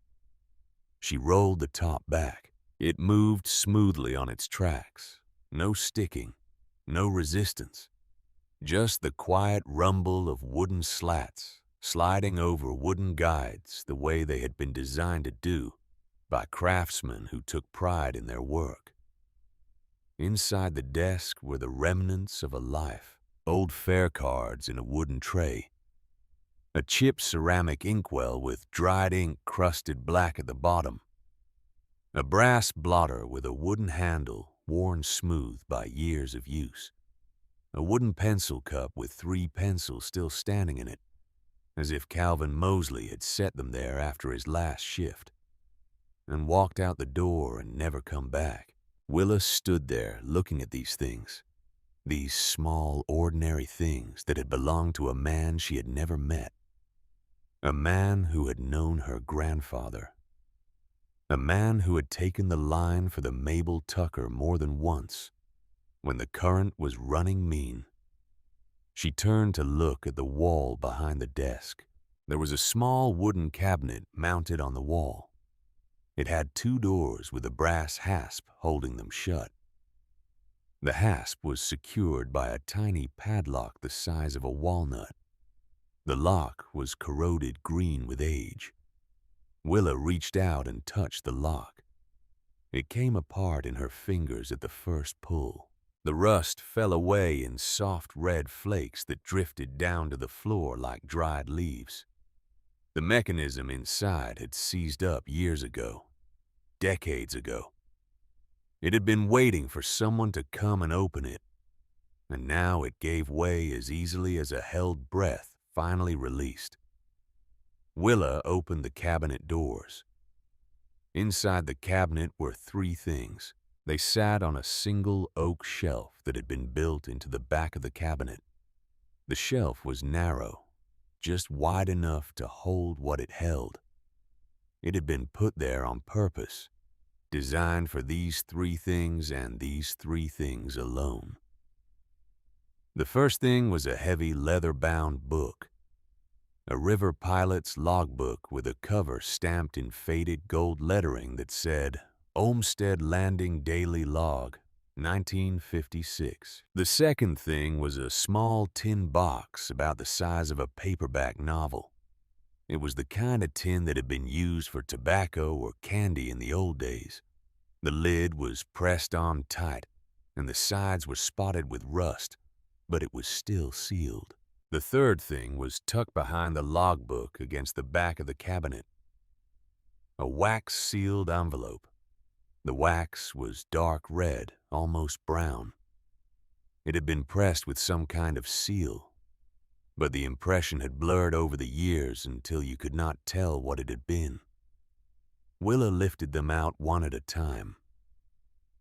Speaker 1: She rolled the top back. It moved smoothly on its tracks. No sticking, no resistance. Just the quiet rumble of wooden slats sliding over wooden guides the way they had been designed to do by craftsmen who took pride in their work. Inside the desk were the remnants of a life, old fare cards in a wooden tray, a chipped ceramic inkwell with dried ink crusted black at the bottom, a brass blotter with a wooden handle worn smooth by years of use, a wooden pencil cup with 3 pencils still standing in it, as if Calvin Mosley had set them there after his last shift, and walked out the door and never come back. Willa stood there looking at these things, these small, ordinary things that had belonged to a man she had never met, a man who had known her grandfather, a man who had taken the line for the Mabel Tucker more than once when the current was running mean. She turned to look at the wall behind the desk. There was a small wooden cabinet mounted on the wall. It had 2 doors with a brass hasp holding them shut. The hasp was secured by a tiny padlock the size of a walnut. The lock was corroded green with age. Willa reached out and touched the lock. It came apart in her fingers at the first pull. The rust fell away in soft red flakes that drifted down to the floor like dried leaves. The mechanism inside had seized up years ago, decades ago. It had been waiting for someone to come and open it, and now it gave way as easily as a held breath finally released. Willa opened the cabinet doors. Inside the cabinet were 3 things. They sat on a single oak shelf that had been built into the back of the cabinet. The shelf was narrow, just wide enough to hold what it held. It had been put there on purpose, designed for these 3 things and these 3 things alone. The first thing was a heavy leather-bound book, a river pilot's logbook with a cover stamped in faded gold lettering that said, Olmsted Landing Daily Log, 1956. The second thing was a small tin box about the size of a paperback novel. It was the kind of tin that had been used for tobacco or candy in the old days. The lid was pressed on tight, and the sides were spotted with rust, but it was still sealed. The third thing was tucked behind the logbook against the back of the cabinet. A wax-sealed envelope. The wax was dark red, almost brown. It had been pressed with some kind of seal, but the impression had blurred over the years until you could not tell what it had been. Willa lifted them out one at a time.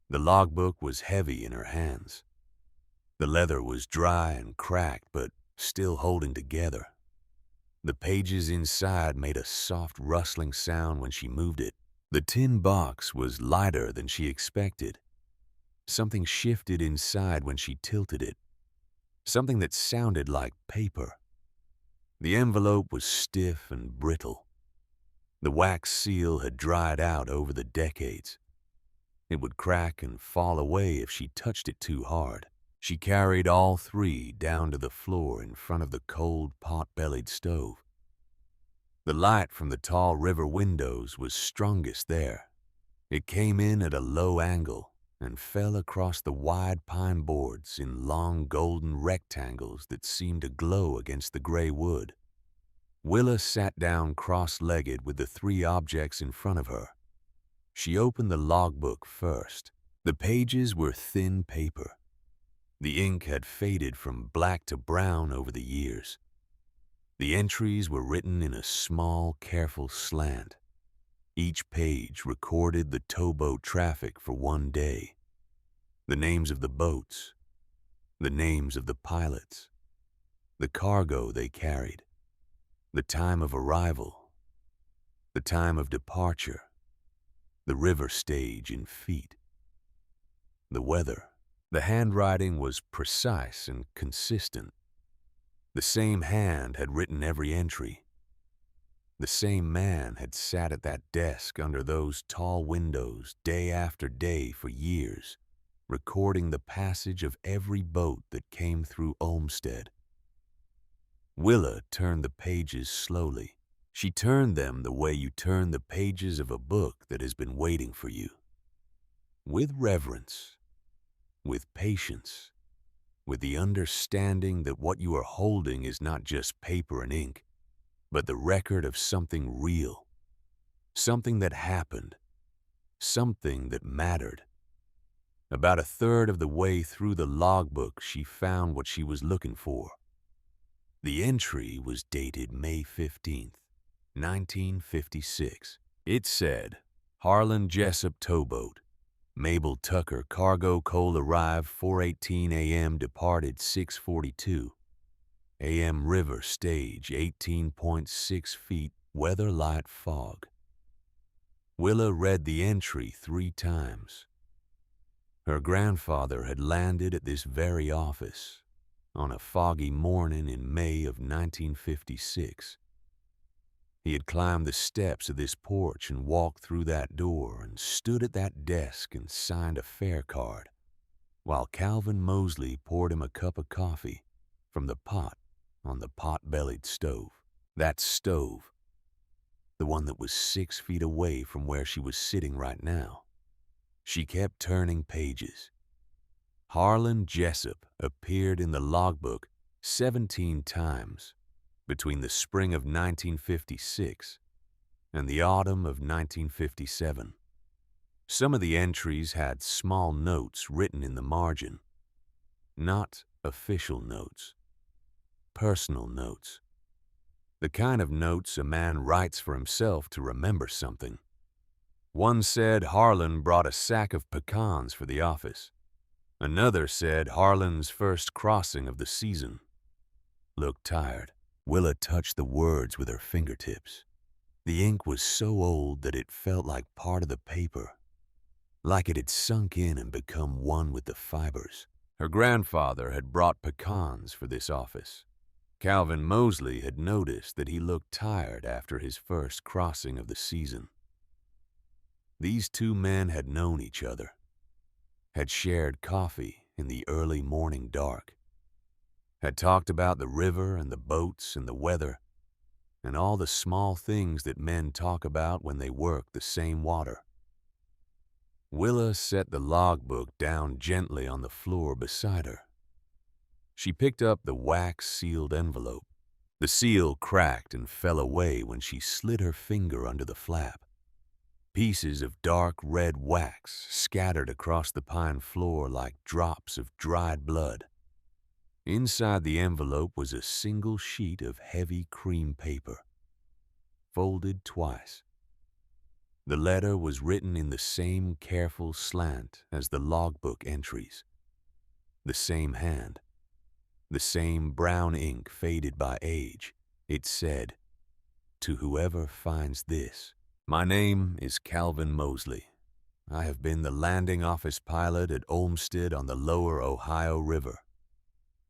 Speaker 1: The logbook was heavy in her hands. The leather was dry and cracked, but still holding together. The pages inside made a soft rustling sound when she moved it. The tin box was lighter than she expected. Something shifted inside when she tilted it. Something that sounded like paper. The envelope was stiff and brittle. The wax seal had dried out over the decades. It would crack and fall away if she touched it too hard. She carried all three down to the floor in front of the cold, pot-bellied stove. The light from the tall river windows was strongest there. It came in at a low angle and fell across the wide pine boards in long golden rectangles that seemed to glow against the gray wood. Willa sat down cross-legged with the three objects in front of her. She opened the logbook first. The pages were thin paper. The ink had faded from black to brown over the years. The entries were written in a small, careful slant. Each page recorded the towboat traffic for one day. The names of the boats, the names of the pilots, the cargo they carried, the time of arrival, the time of departure, the river stage in feet, the weather. The handwriting was precise and consistent. The same hand had written every entry. The same man had sat at that desk under those tall windows day after day for years, recording the passage of every boat that came through Olmsted. Willa turned the pages slowly. She turned them the way you turn the pages of a book that has been waiting for you. With reverence, with patience, with the understanding that what you are holding is not just paper and ink, but the record of something real, something that happened, something that mattered. About a third of the way through the logbook, she found what she was looking for. The entry was dated May 15th, 1956. It said, Harlan Jessup Towboat, Mabel Tucker cargo coal arrived 4:18 a.m. departed 6:42 a.m. river stage 18.6 feet weather light fog. Willa read the entry 3 times. Her grandfather had landed at this very office on a foggy morning in May of 1956. He had climbed the steps of this porch and walked through that door and stood at that desk and signed a fare card, while Calvin Mosley poured him a cup of coffee from the pot on the pot-bellied stove. That stove, the one that was 6 feet away from where she was sitting right now. She kept turning pages. Harlan Jessup appeared in the logbook 17 times between the spring of 1956 and the autumn of 1957. Some of the entries had small notes written in the margin. Not official notes. Personal notes. The kind of notes a man writes for himself to remember something. One said Harlan brought a sack of pecans for the office. Another said Harlan's first crossing of the season. Looked tired. Willa touched the words with her fingertips. The ink was so old that it felt like part of the paper, like it had sunk in and become one with the fibers. Her grandfather had brought pecans for this office. Calvin Mosley had noticed that he looked tired after his first crossing of the season. These two men had known each other, had shared coffee in the early morning dark, had talked about the river and the boats and the weather and all the small things that men talk about when they work the same water. Willa set the logbook down gently on the floor beside her. She picked up the wax-sealed envelope. The seal cracked and fell away when she slid her finger under the flap. Pieces of dark red wax scattered across the pine floor like drops of dried blood. Inside the envelope was a single sheet of heavy cream paper, folded twice. The letter was written in the same careful slant as the logbook entries. The same hand, the same brown ink faded by age. It said, "To whoever finds this, my name is Calvin Mosley. I have been the landing office pilot at Olmsted on the lower Ohio River.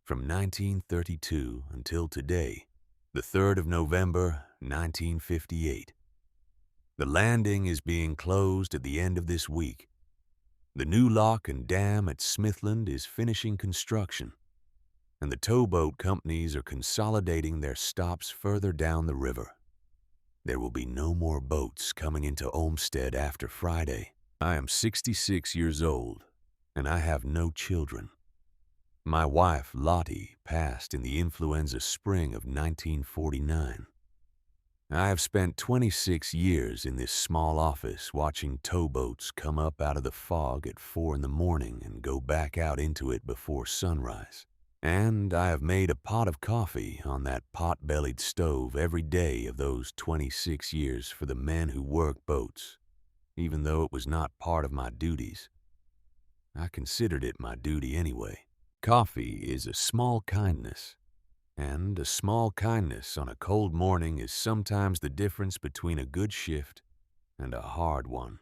Speaker 1: From 1932 until today, the 3rd of November, 1958. The landing is being closed at the end of this week. The new lock and dam at Smithland is finishing construction, and the towboat companies are consolidating their stops further down the river. There will be no more boats coming into Olmsted after Friday. I am 66 years old, and I have no children. My wife, Lottie, passed in the influenza spring of 1949. I have spent 26 years in this small office watching towboats come up out of the fog at 4 in the morning and go back out into it before sunrise. And I have made a pot of coffee on that pot-bellied stove every day of those 26 years for the men who work boats, even though it was not part of my duties. I considered it my duty anyway. Coffee is a small kindness, and a small kindness on a cold morning is sometimes the difference between a good shift and a hard one.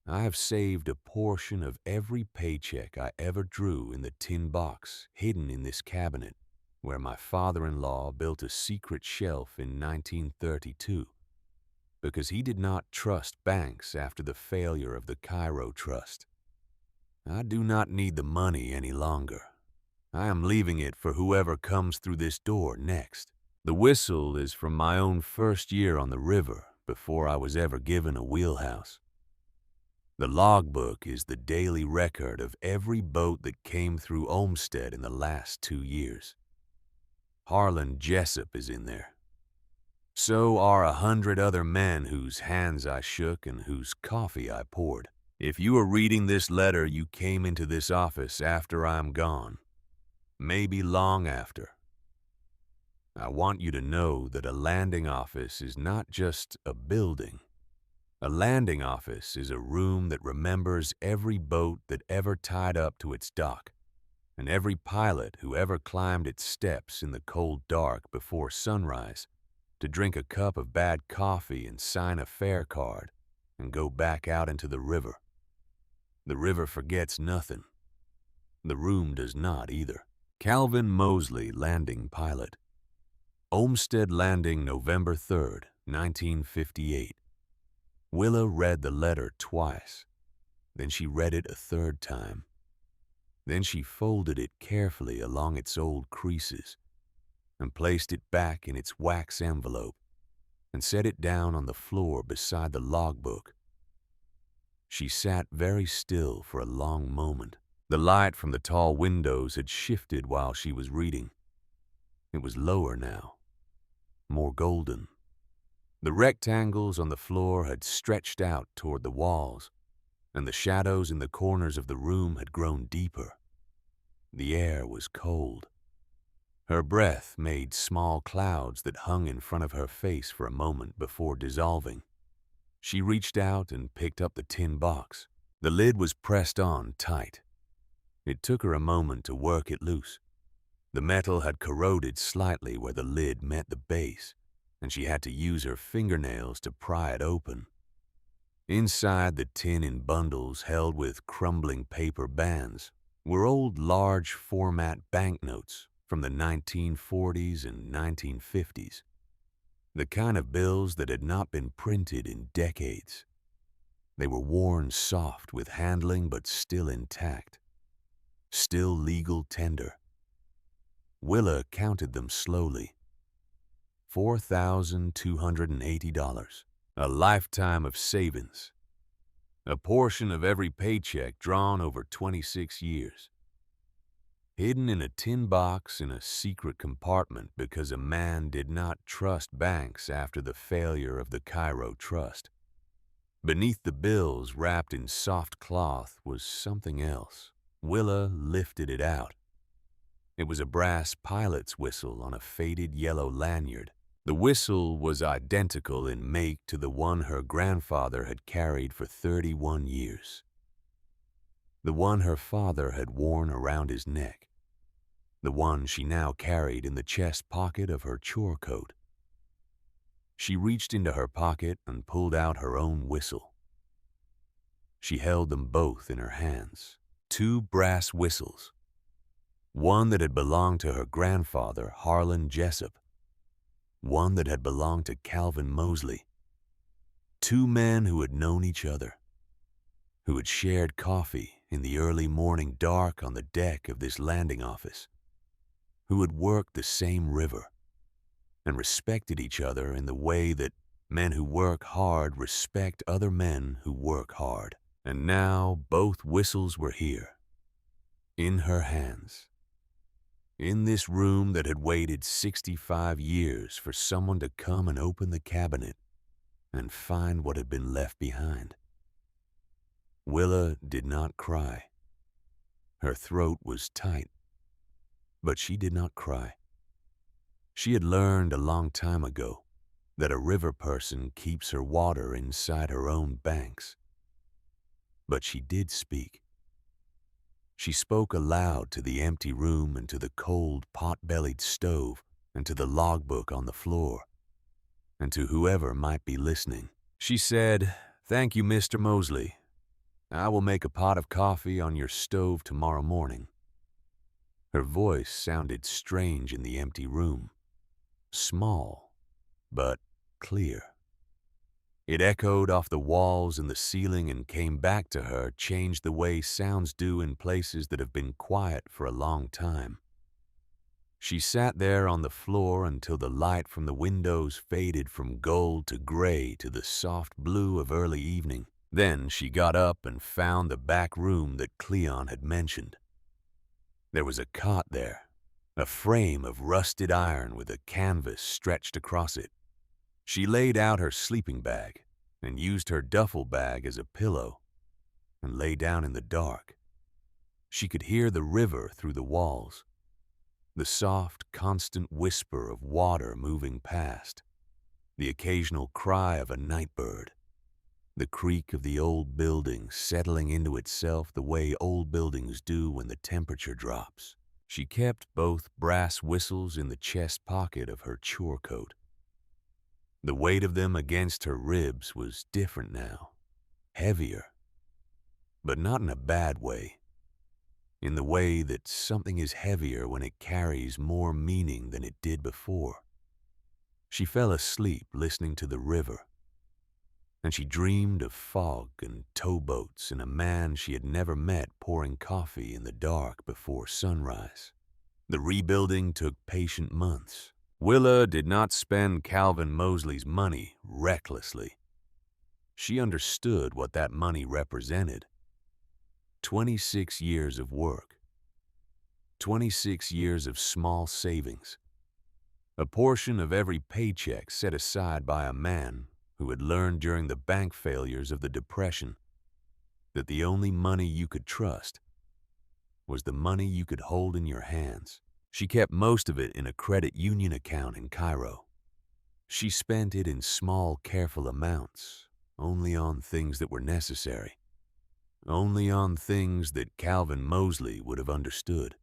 Speaker 1: I have saved a portion of every paycheck I ever drew in the tin box hidden in this cabinet, where my father-in-law built a secret shelf in 1932, because he did not trust banks after the failure of the Cairo Trust. I do not need the money any longer. I am leaving it for whoever comes through this door next. The whistle is from my own first year on the river before I was ever given a wheelhouse. The logbook is the daily record of every boat that came through Olmsted in the last 2 years. Harlan Jessup is in there. So are 100 other men whose hands I shook and whose coffee I poured. If you are reading this letter, you came into this office after I am gone, maybe long after. I want you to know that a landing office is not just a building. A landing office is a room that remembers every boat that ever tied up to its dock, and every pilot who ever climbed its steps in the cold dark before sunrise to drink a cup of bad coffee and sign a fare card and go back out into the river. The river forgets nothing. The room does not either. Calvin Mosley, landing pilot. Olmsted Landing, November 3rd, 1958. Willa read the letter twice. Then she read it a third time. Then she folded it carefully along its old creases and placed it back in its wax envelope and set it down on the floor beside the logbook. She sat very still for a long moment. The light from the tall windows had shifted while she was reading. It was lower now, more golden. The rectangles on the floor had stretched out toward the walls, and the shadows in the corners of the room had grown deeper. The air was cold. Her breath made small clouds that hung in front of her face for a moment before dissolving. She reached out and picked up the tin box. The lid was pressed on tight. It took her a moment to work it loose. The metal had corroded slightly where the lid met the base, and she had to use her fingernails to pry it open. Inside the tin in bundles held with crumbling paper bands were old large format banknotes from the 1940s and 1950s. The kind of bills that had not been printed in decades. They were worn soft with handling but still intact. Still legal tender. Willa counted them slowly. $4,280. A lifetime of savings. A portion of every paycheck drawn over 26 years. Hidden in a tin box in a secret compartment because a man did not trust banks after the failure of the Cairo Trust. Beneath the bills wrapped in soft cloth was something else. Willa lifted it out. It was a brass pilot's whistle on a faded yellow lanyard. The whistle was identical in make to the one her grandfather had carried for 31 years. The one her father had worn around his neck. The one she now carried in the chest pocket of her chore coat. She reached into her pocket and pulled out her own whistle. She held them both in her hands. 2 brass whistles. One that had belonged to her grandfather, Harlan Jessup. One that had belonged to Calvin Mosley. 2 men who had known each other, who had shared coffee in the early morning dark on the deck of this landing office, who had worked the same river and respected each other in the way that men who work hard respect other men who work hard. And now both whistles were here, in her hands, in this room that had waited 65 years for someone to come and open the cabinet and find what had been left behind. Willa did not cry. Her throat was tight, but she did not cry. She had learned a long time ago that a river person keeps her water inside her own banks. But she did speak. She spoke aloud to the empty room and to the cold pot-bellied stove and to the logbook on the floor and to whoever might be listening. She said, "Thank you, Mr. Mosley. I will make a pot of coffee on your stove tomorrow morning." Her voice sounded strange in the empty room, small, but clear. It echoed off the walls and the ceiling and came back to her, changed the way sounds do in places that have been quiet for a long time. She sat there on the floor until the light from the windows faded from gold to gray to the soft blue of early evening. Then she got up and found the back room that Cleon had mentioned. There was a cot there, a frame of rusted iron with a canvas stretched across it. She laid out her sleeping bag and used her duffel bag as a pillow and lay down in the dark. She could hear the river through the walls, the soft, constant whisper of water moving past, the occasional cry of a night bird, the creak of the old building settling into itself the way old buildings do when the temperature drops. She kept both brass whistles in the chest pocket of her chore coat. The weight of them against her ribs was different now, heavier, but not in a bad way, in the way that something is heavier when it carries more meaning than it did before. She fell asleep listening to the river, and she dreamed of fog and towboats and a man she had never met pouring coffee in the dark before sunrise. The rebuilding took patient months. Willa did not spend Calvin Mosley's money recklessly. She understood what that money represented. 26 years of work. 26 years of small savings. A portion of every paycheck set aside by a man who had learned during the bank failures of the Depression that the only money you could trust was the money you could hold in your hands. She kept most of it in a credit union account in Cairo. She spent it in small, careful amounts, only on things that were necessary, only on things that Calvin Mosley would have understood.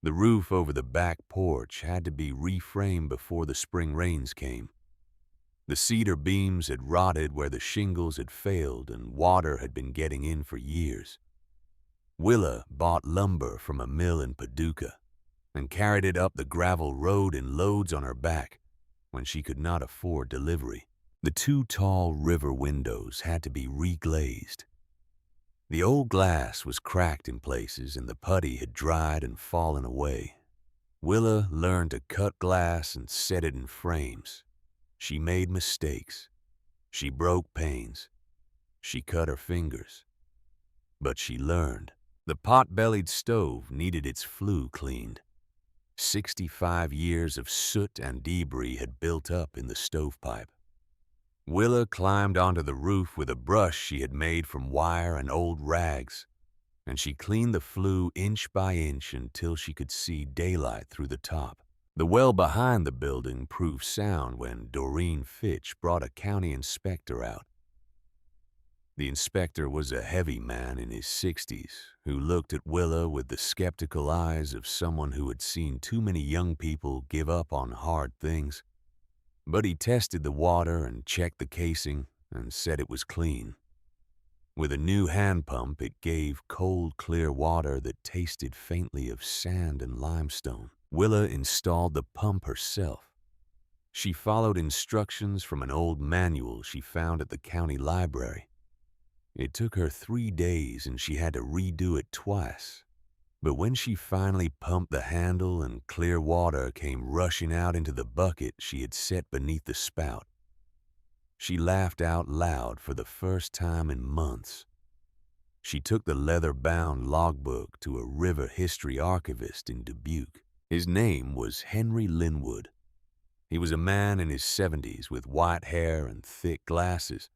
Speaker 1: The roof over the back porch had to be reframed before the spring rains came. The cedar beams had rotted where the shingles had failed and water had been getting in for years. Willa bought lumber from a mill in Paducah and carried it up the gravel road in loads on her back when she could not afford delivery. The two tall river windows had to be reglazed. The old glass was cracked in places and the putty had dried and fallen away. Willa learned to cut glass and set it in frames. She made mistakes. She broke panes. She cut her fingers. But she learned. The pot-bellied stove needed its flue cleaned. 65 years of soot and debris had built up in the stovepipe. Willa climbed onto the roof with a brush she had made from wire and old rags, and she cleaned the flue inch by inch until she could see daylight through the top. The well behind the building proved sound when Doreen Fitch brought a county inspector out. The inspector was a heavy man in his 60s who looked at Willa with the skeptical eyes of someone who had seen too many young people give up on hard things. But he tested the water and checked the casing and said it was clean. With a new hand pump, it gave cold, clear water that tasted faintly of sand and limestone. Willa installed the pump herself. She followed instructions from an old manual she found at the county library. It took her 3 days and she had to redo it twice. But when she finally pumped the handle and clear water came rushing out into the bucket she had set beneath the spout, she laughed out loud for the first time in months. She took the leather-bound logbook to a river history archivist in Dubuque. His name was Henry Linwood. He was a man in his 70s with white hair and thick glasses,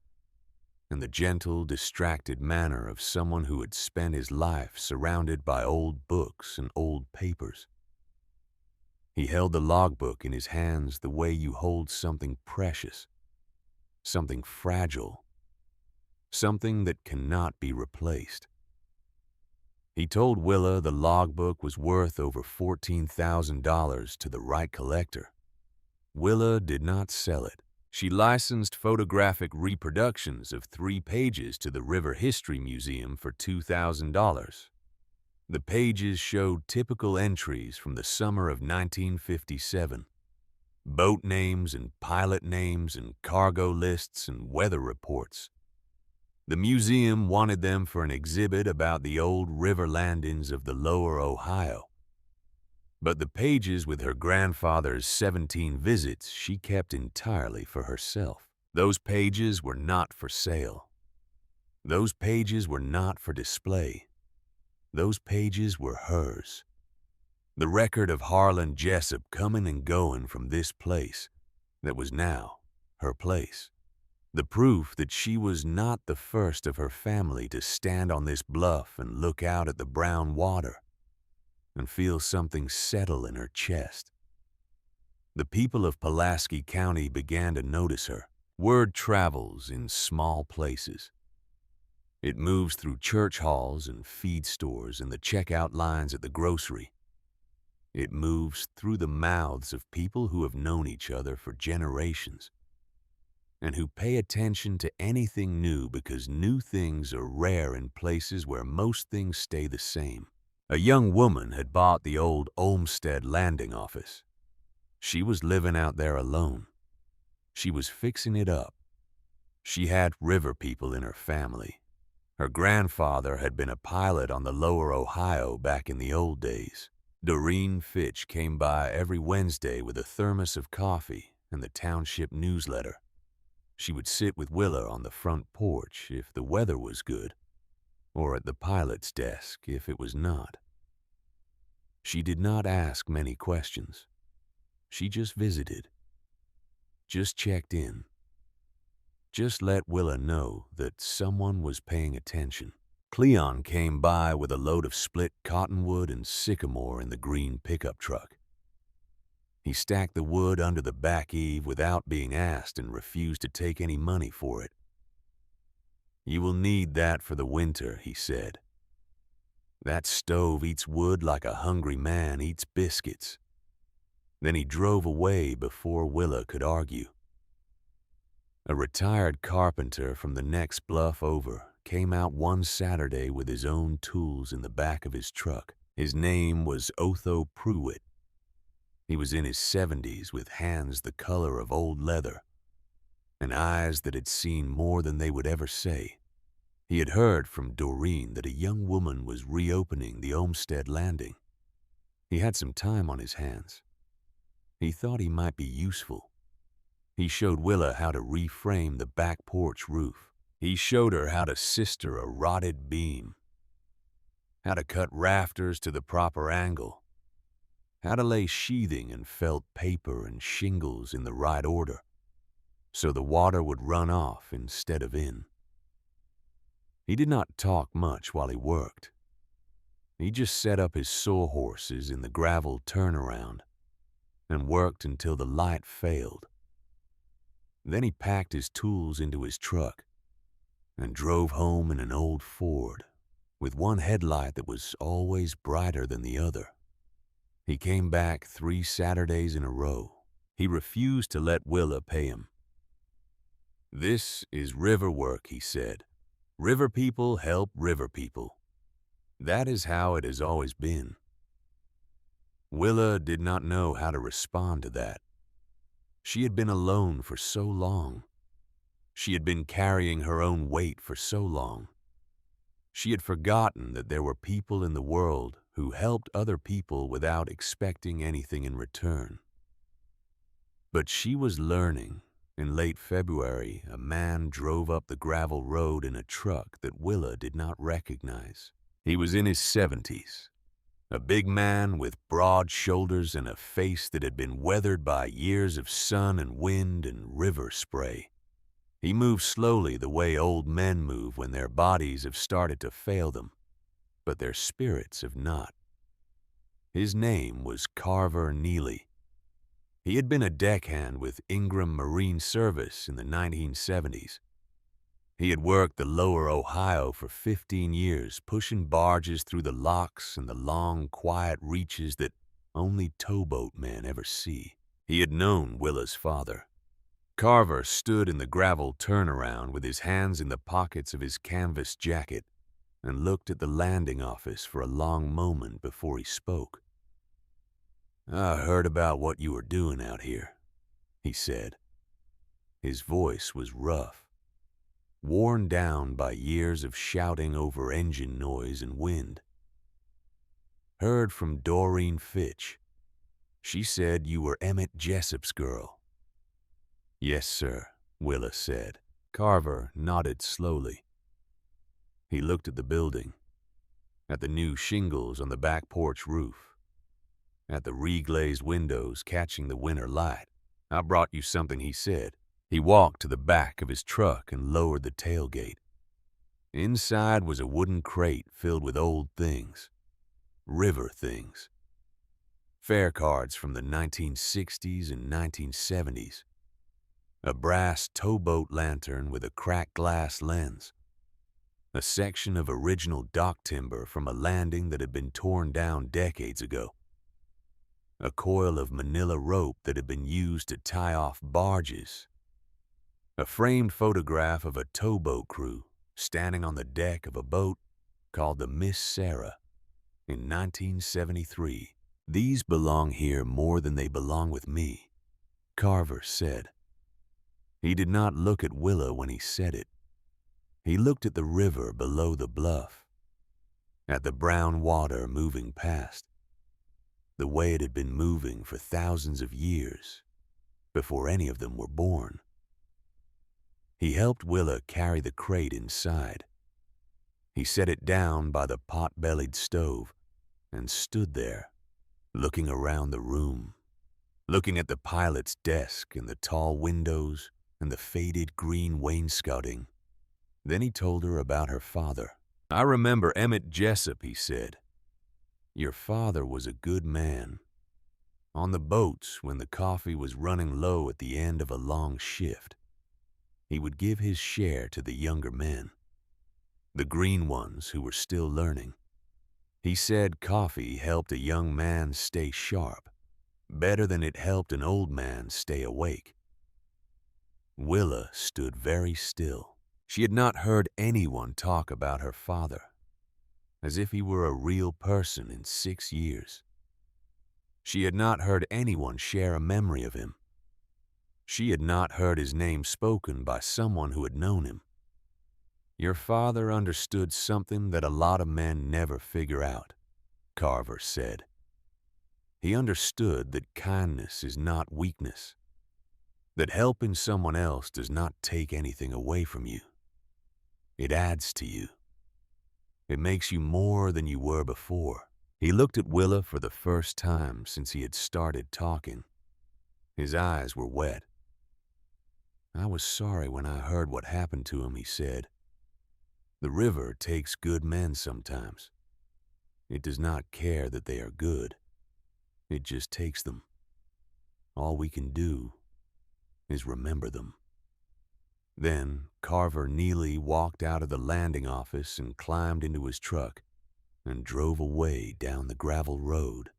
Speaker 1: and the gentle, distracted manner of someone who had spent his life surrounded by old books and old papers. He held the logbook in his hands the way you hold something precious, something fragile, something that cannot be replaced. He told Willa the logbook was worth over $14,000 to the right collector. Willa did not sell it. She licensed photographic reproductions of 3 pages to the River History Museum for $2,000. The pages showed typical entries from the summer of 1957. Boat names and pilot names and cargo lists and weather reports. The museum wanted them for an exhibit about the old river landings of the lower Ohio. But the pages with her grandfather's 17 visits she kept entirely for herself. Those pages were not for sale. Those pages were not for display. Those pages were hers. The record of Harlan Jessup coming and going from this place that was now her place. The proof that she was not the first of her family to stand on this bluff and look out at the brown water and feel something settle in her chest. The people of Pulaski County began to notice her. Word travels in small places. It moves through church halls and feed stores and the checkout lines at the grocery. It moves through the mouths of people who have known each other for generations and who pay attention to anything new because new things are rare in places where most things stay the same. A young woman had bought the old Olmsted Landing office. She was living out there alone. She was fixing it up. She had river people in her family. Her grandfather had been a pilot on the lower Ohio back in the old days. Doreen Fitch came by every Wednesday with a thermos of coffee and the township newsletter. She would sit with Willa on the front porch if the weather was good, or at the pilot's desk if it was not. She did not ask many questions. She just visited, just checked in, just let Willa know that someone was paying attention. Cleon came by with a load of split cottonwood and sycamore in the green pickup truck. He stacked the wood under the back eave without being asked and refused to take any money for it. "You will need that for the winter," he said. "That stove eats wood like a hungry man eats biscuits." Then he drove away before Willa could argue. A retired carpenter from the next bluff over came out one Saturday with his own tools in the back of his truck. His name was Otho Pruitt. He was in his 70s with hands the color of old leather and eyes that had seen more than they would ever say. He had heard from Doreen that a young woman was reopening the Olmsted Landing. He had some time on his hands. He thought he might be useful. He showed Willa how to reframe the back porch roof. He showed her how to sister a rotted beam, how to cut rafters to the proper angle, how to lay sheathing and felt paper and shingles in the right order so the water would run off instead of in. He did not talk much while he worked. He just set up his sawhorses in the gravel turnaround and worked until the light failed. Then he packed his tools into his truck and drove home in an old Ford with one headlight that was always brighter than the other. He came back 3 Saturdays in a row. He refused to let Willa pay him. "This is river work," he said. "River people help river people. That is how it has always been." Willa did not know how to respond to that. She had been alone for so long. She had been carrying her own weight for so long. She had forgotten that there were people in the world who helped other people without expecting anything in return. But she was learning. In late February, a man drove up the gravel road in a truck that Willa did not recognize. He was in his 70s, a big man with broad shoulders and a face that had been weathered by years of sun and wind and river spray. He moved slowly the way old men move when their bodies have started to fail them, but their spirits have not. His name was Carver Neely. He had been a deckhand with Ingram Marine Service in the 1970s. He had worked the lower Ohio for 15 years, pushing barges through the locks and the long, quiet reaches that only towboat men ever see. He had known Willa's father. Carver stood in the gravel turnaround with his hands in the pockets of his canvas jacket and looked at the landing office for a long moment before he spoke. "I heard about what you were doing out here," he said. His voice was rough, worn down by years of shouting over engine noise and wind. "Heard from Doreen Fitch. She said you were Emmett Jessup's girl." "Yes, sir," Willa said. Carver nodded slowly. He looked at the building, at the new shingles on the back porch roof, at the reglazed windows catching the winter light. "I brought you something," he said. He walked to the back of his truck and lowered the tailgate. Inside was a wooden crate filled with old things, river things. Fare cards from the 1960s and 1970s. A brass towboat lantern with a cracked glass lens. A section of original dock timber from a landing that had been torn down decades ago. A coil of manila rope that had been used to tie off barges. A framed photograph of a towboat crew standing on the deck of a boat called the Miss Sarah in 1973. "These belong here more than they belong with me," Carver said. He did not look at Willa when he said it. He looked at the river below the bluff, at the brown water moving past, the way it had been moving for thousands of years, before any of them were born. He helped Willa carry the crate inside. He set it down by the pot-bellied stove and stood there, looking around the room, looking at the pilot's desk and the tall windows and the faded green wainscoting. Then he told her about her father. "I remember Emmett Jessup," he said. "Your father was a good man. On the boats, when the coffee was running low at the end of a long shift, he would give his share to the younger men, the green ones who were still learning. He said coffee helped a young man stay sharp, better than it helped an old man stay awake." Willa stood very still. She had not heard anyone talk about her father, as if he were a real person in 6 years. She had not heard anyone share a memory of him. She had not heard his name spoken by someone who had known him. "Your father understood something that a lot of men never figure out," Carver said. "He understood that kindness is not weakness, that helping someone else does not take anything away from you. It adds to you. It makes you more than you were before." He looked at Willa for the first time since he had started talking. His eyes were wet. "I was sorry when I heard what happened to him," he said. "The river takes good men sometimes. It does not care that they are good. It just takes them. All we can do is remember them." Then Carver Neely walked out of the landing office and climbed into his truck and drove away down the gravel road.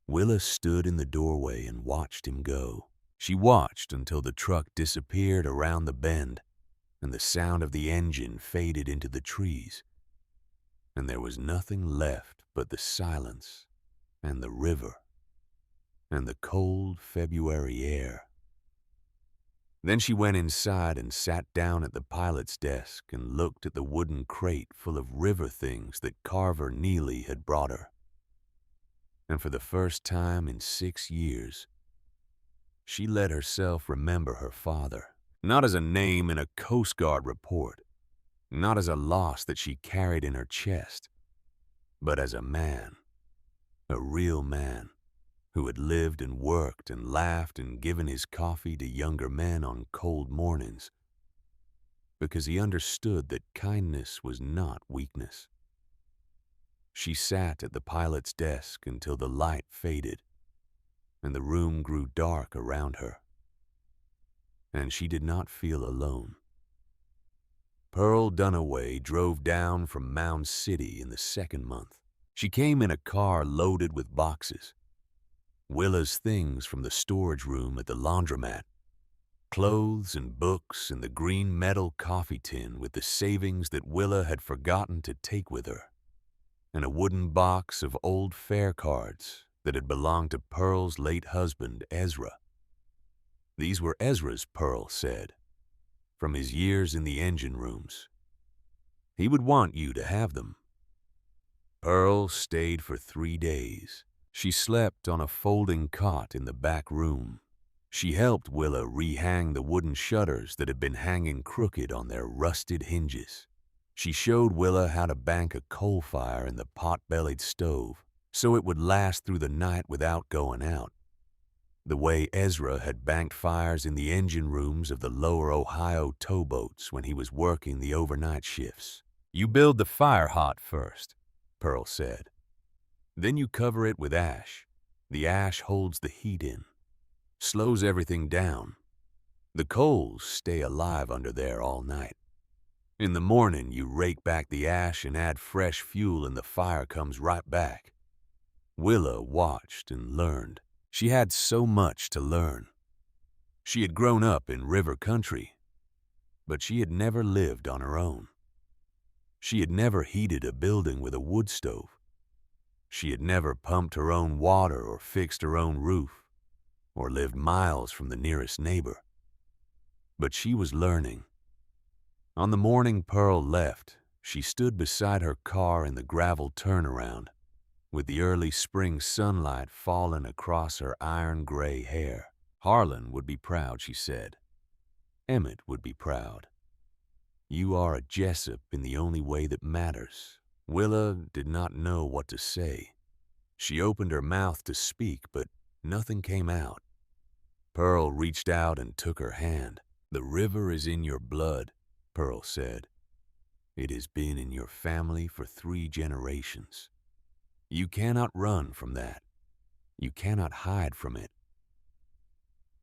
Speaker 1: Willa stood in the doorway and watched him go. She watched until the truck disappeared around the bend and the sound of the engine faded into the trees, and there was nothing left but the silence and the river and the cold February air. Then she went inside and sat down at the pilot's desk and looked at the wooden crate full of river things that Carver Neely had brought her. And for the first time in 6 years, she let herself remember her father, not as a name in a Coast Guard report, not as a loss that she carried in her chest, but as a man, a real man, who had lived and worked and laughed and given his coffee to younger men on cold mornings, because he understood that kindness was not weakness. She sat at the pilot's desk until the light faded and the room grew dark around her, and she did not feel alone. Pearl Dunaway drove down from Mound City in the second month. She came in a car loaded with boxes. Willa's things from the storage room at the laundromat, clothes and books and the green metal coffee tin with the savings that Willa had forgotten to take with her, and a wooden box of old fare cards that had belonged to Pearl's late husband, Ezra. These were Ezra's, Pearl said, from his years in the engine rooms. He would want you to have them. Pearl stayed for 3 days. She slept on a folding cot in the back room. She helped Willa rehang the wooden shutters that had been hanging crooked on their rusted hinges. She showed Willa how to bank a coal fire in the pot-bellied stove so it would last through the night without going out, the way Ezra had banked fires in the engine rooms of the Lower Ohio towboats when he was working the overnight shifts. "You build the fire hot first," Pearl said. "Then you cover it with ash. The ash holds the heat in, slows everything down. The coals stay alive under there all night. In the morning, you rake back the ash and add fresh fuel and the fire comes right back." Willa watched and learned. She had so much to learn. She had grown up in river country, but she had never lived on her own. She had never heated a building with a wood stove. She had never pumped her own water or fixed her own roof, or lived miles from the nearest neighbor. But she was learning. On the morning Pearl left, she stood beside her car in the gravel turnaround, with the early spring sunlight falling across her iron-gray hair. Harlan would be proud, she said. Emmett would be proud. You are a Jessup in the only way that matters. Willa did not know what to say. She opened her mouth to speak, but nothing came out. Pearl reached out and took her hand. "The river is in your blood," Pearl said. "It has been in your family for 3 generations. You cannot run from that. You cannot hide from it.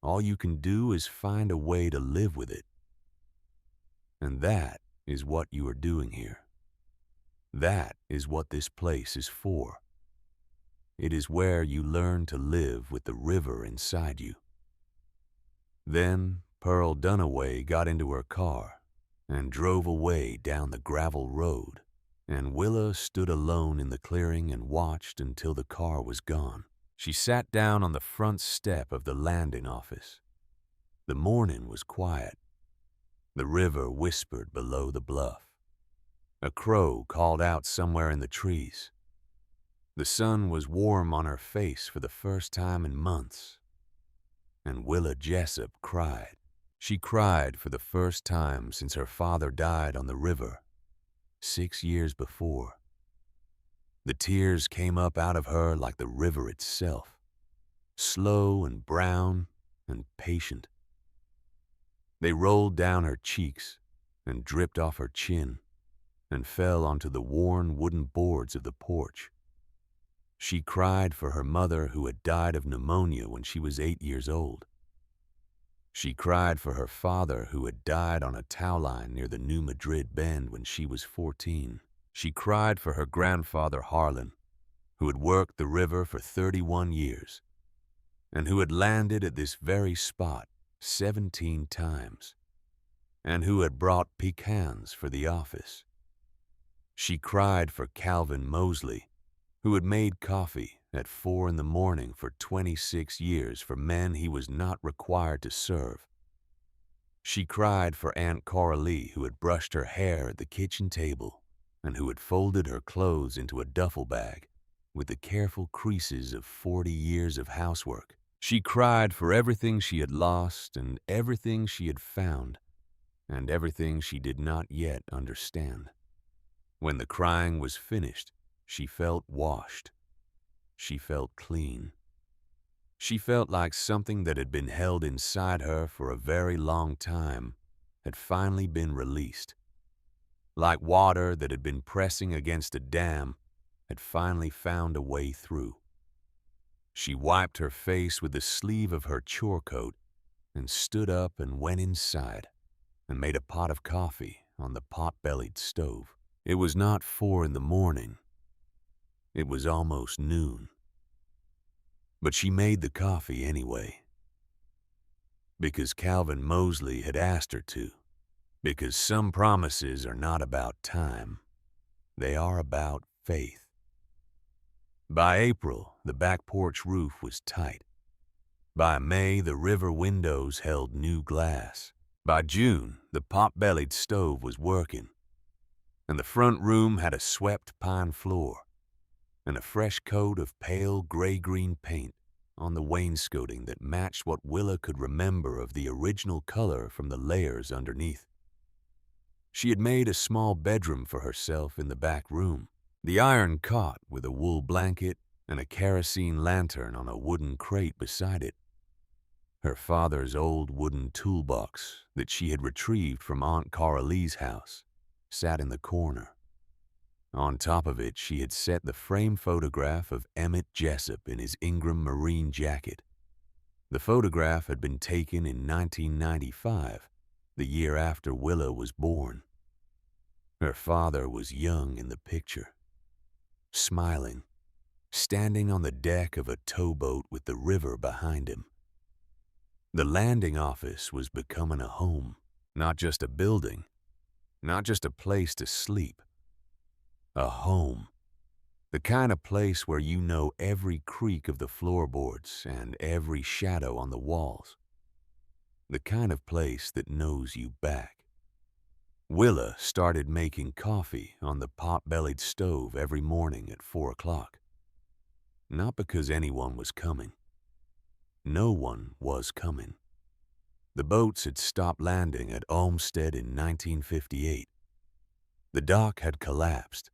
Speaker 1: All you can do is find a way to live with it. And that is what you are doing here. That is what this place is for. It is where you learn to live with the river inside you." Then Pearl Dunaway got into her car and drove away down the gravel road, and Willa stood alone in the clearing and watched until the car was gone. She sat down on the front step of the landing office. The morning was quiet. The river whispered below the bluff. A crow called out somewhere in the trees. The sun was warm on her face for the first time in months. And Willa Jessup cried. She cried for the first time since her father died on the river, 6 years before. The tears came up out of her like the river itself, slow and brown and patient. They rolled down her cheeks and dripped off her chin and fell onto the worn wooden boards of the porch. She cried for her mother who had died of pneumonia when she was 8 years old. She cried for her father who had died on a tow line near the New Madrid Bend when she was 14. She cried for her grandfather Harlan, who had worked the river for 31 years and who had landed at this very spot 17 times and who had brought pecans for the office. She cried for Calvin Mosley, who had made coffee at 4 in the morning for 26 years for men he was not required to serve. She cried for Aunt Coralie, who had brushed her hair at the kitchen table and who had folded her clothes into a duffel bag with the careful creases of 40 years of housework. She cried for everything she had lost and everything she had found and everything she did not yet understand. When the crying was finished, she felt washed. She felt clean. She felt like something that had been held inside her for a very long time had finally been released. Like water that had been pressing against a dam had finally found a way through. She wiped her face with the sleeve of her chore coat and stood up and went inside and made a pot of coffee on the pot-bellied stove. It was not 4 in the morning. It was almost noon. But she made the coffee anyway. Because Calvin Mosley had asked her to. Because some promises are not about time. They are about faith. By April, the back porch roof was tight. By May, the river windows held new glass. By June, the pot-bellied stove was working, and the front room had a swept pine floor and a fresh coat of pale gray-green paint on the wainscoting that matched what Willa could remember of the original color from the layers underneath. She had made a small bedroom for herself in the back room, the iron cot with a wool blanket and a kerosene lantern on a wooden crate beside it. Her father's old wooden toolbox that she had retrieved from Aunt Coralie's house sat in the corner. On top of it, she had set the frame photograph of Emmett Jessup in his Ingram Marine jacket. The photograph had been taken in 1995, the year after Willa was born. Her father was young in the picture, smiling, standing on the deck of a towboat with the river behind him. The landing office was becoming a home, not just a building, not just a place to sleep. A home. The kind of place where you know every creak of the floorboards and every shadow on the walls. The kind of place that knows you back. Willa started making coffee on the pot-bellied stove every morning at 4 o'clock. Not because anyone was coming. No one was coming. The boats had stopped landing at Olmsted in 1958. The dock had collapsed.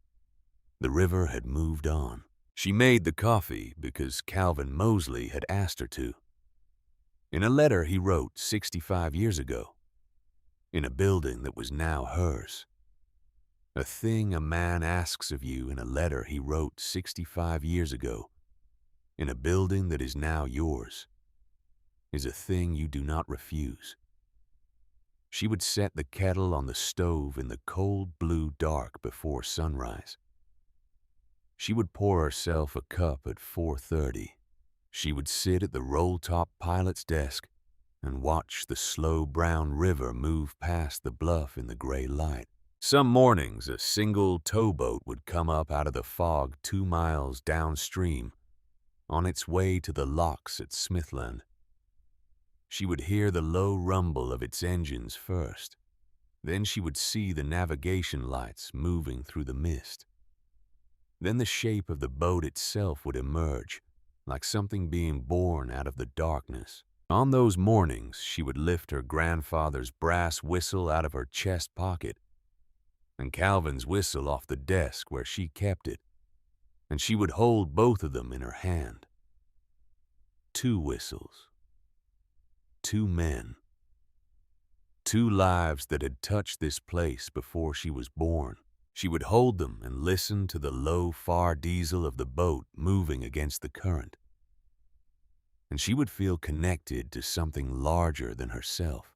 Speaker 1: The river had moved on. She made the coffee because Calvin Mosley had asked her to. In a letter he wrote 65 years ago, in a building that was now hers. A thing a man asks of you in a letter he wrote 65 years ago, in a building that is now yours, is a thing you do not refuse. She would set the kettle on the stove in the cold blue dark before sunrise. She would pour herself a cup at 4:30. She would sit at the roll-top pilot's desk and watch the slow brown river move past the bluff in the gray light. Some mornings, a single towboat would come up out of the fog 2 miles downstream on its way to the locks at Smithland. She would hear the low rumble of its engines first. Then she would see the navigation lights moving through the mist. Then the shape of the boat itself would emerge, like something being born out of the darkness. On those mornings, she would lift her grandfather's brass whistle out of her chest pocket and Calvin's whistle off the desk where she kept it, and she would hold both of them in her hand. 2 whistles. 2 men. 2 lives that had touched this place before she was born. She would hold them and listen to the low, far diesel of the boat moving against the current. And she would feel connected to something larger than herself,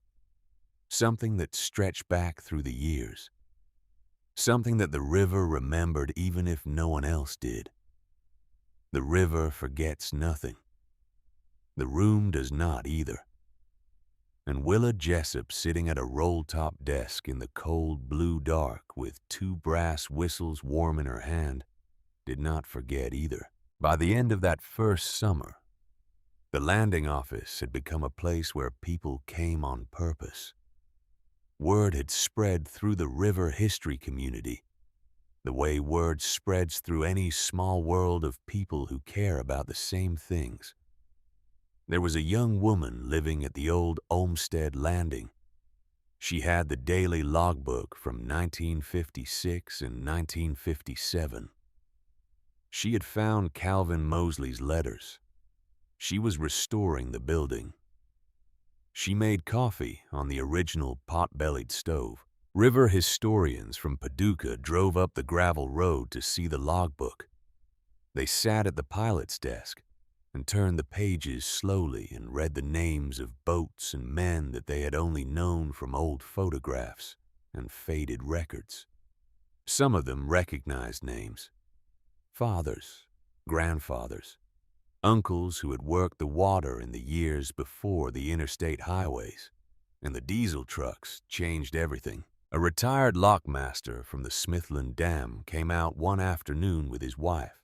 Speaker 1: something that stretched back through the years, something that the river remembered even if no one else did. The river forgets nothing. The room does not either. And Willa Jessup, sitting at a roll-top desk in the cold blue dark with 2 brass whistles warm in her hand, did not forget either. By the end of that first summer, the landing office had become a place where people came on purpose. Word had spread through the river history community, the way word spreads through any small world of people who care about the same things. There was a young woman living at the old Olmsted Landing. She had the daily logbook from 1956 and 1957. She had found Calvin Mosley's letters. She was restoring the building. She made coffee on the original pot-bellied stove. River historians from Paducah drove up the gravel road to see the logbook. They sat at the pilot's desk and turned the pages slowly and read the names of boats and men that they had only known from old photographs and faded records. Some of them recognized names: fathers, grandfathers, uncles who had worked the water in the years before the interstate highways, and the diesel trucks changed everything. A retired lockmaster from the Smithland Dam came out one afternoon with his wife.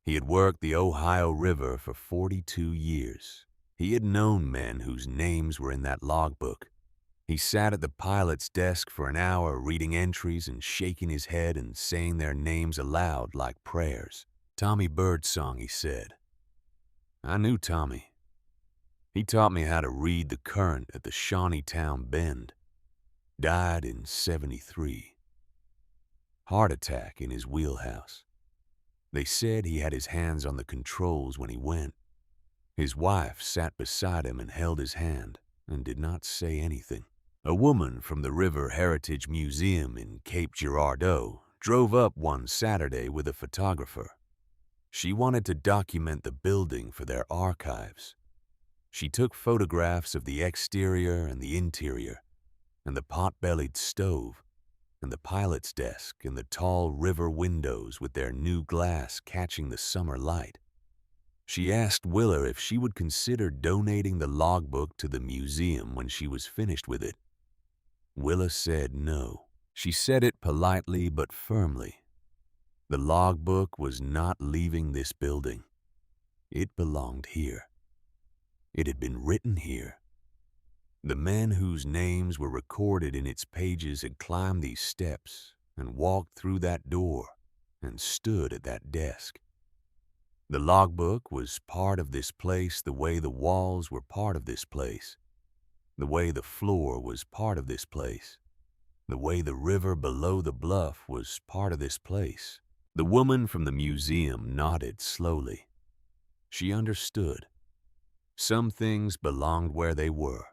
Speaker 1: He had worked the Ohio River for 42 years. He had known men whose names were in that logbook. He sat at the pilot's desk for an hour reading entries and shaking his head and saying their names aloud like prayers. Tommy Birdsong, he said. I knew Tommy. He taught me how to read the current at the Shawneetown Bend. Died in 73. Heart attack in his wheelhouse. They said he had his hands on the controls when he went. His wife sat beside him and held his hand and did not say anything. A woman from the River Heritage Museum in Cape Girardeau drove up one Saturday with a photographer. She wanted to document the building for their archives. She took photographs of the exterior and the interior, and the pot-bellied stove, and the pilot's desk, and the tall river windows with their new glass catching the summer light. She asked Willa if she would consider donating the logbook to the museum when she was finished with it. Willa said no. She said it politely but firmly. The logbook was not leaving this building. It belonged here. It had been written here. The men whose names were recorded in its pages had climbed these steps and walked through that door and stood at that desk. The logbook was part of this place the way the walls were part of this place, the way the floor was part of this place, the way the river below the bluff was part of this place. The woman from the museum nodded slowly. She understood. Some things belonged where they were.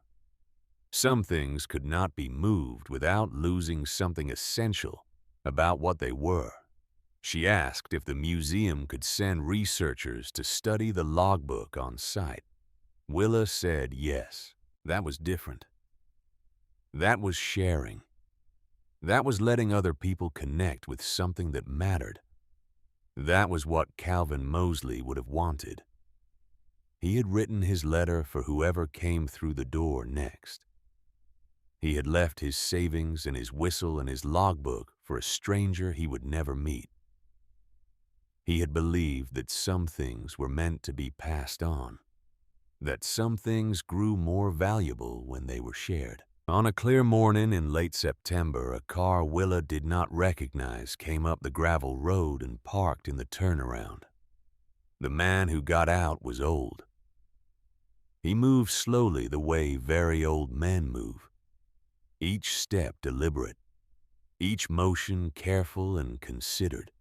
Speaker 1: Some things could not be moved without losing something essential about what they were. She asked if the museum could send researchers to study the logbook on site. Willa said yes. That was different. That was sharing. That was letting other people connect with something that mattered. That was what Calvin Mosley would have wanted. He had written his letter for whoever came through the door next. He had left his savings and his whistle and his logbook for a stranger he would never meet. He had believed that some things were meant to be passed on, that some things grew more valuable when they were shared. On a clear morning in late September, a car Willa did not recognize came up the gravel road and parked in the turnaround. The man who got out was old. He moved slowly the way very old men move, each step deliberate, each motion careful and considered.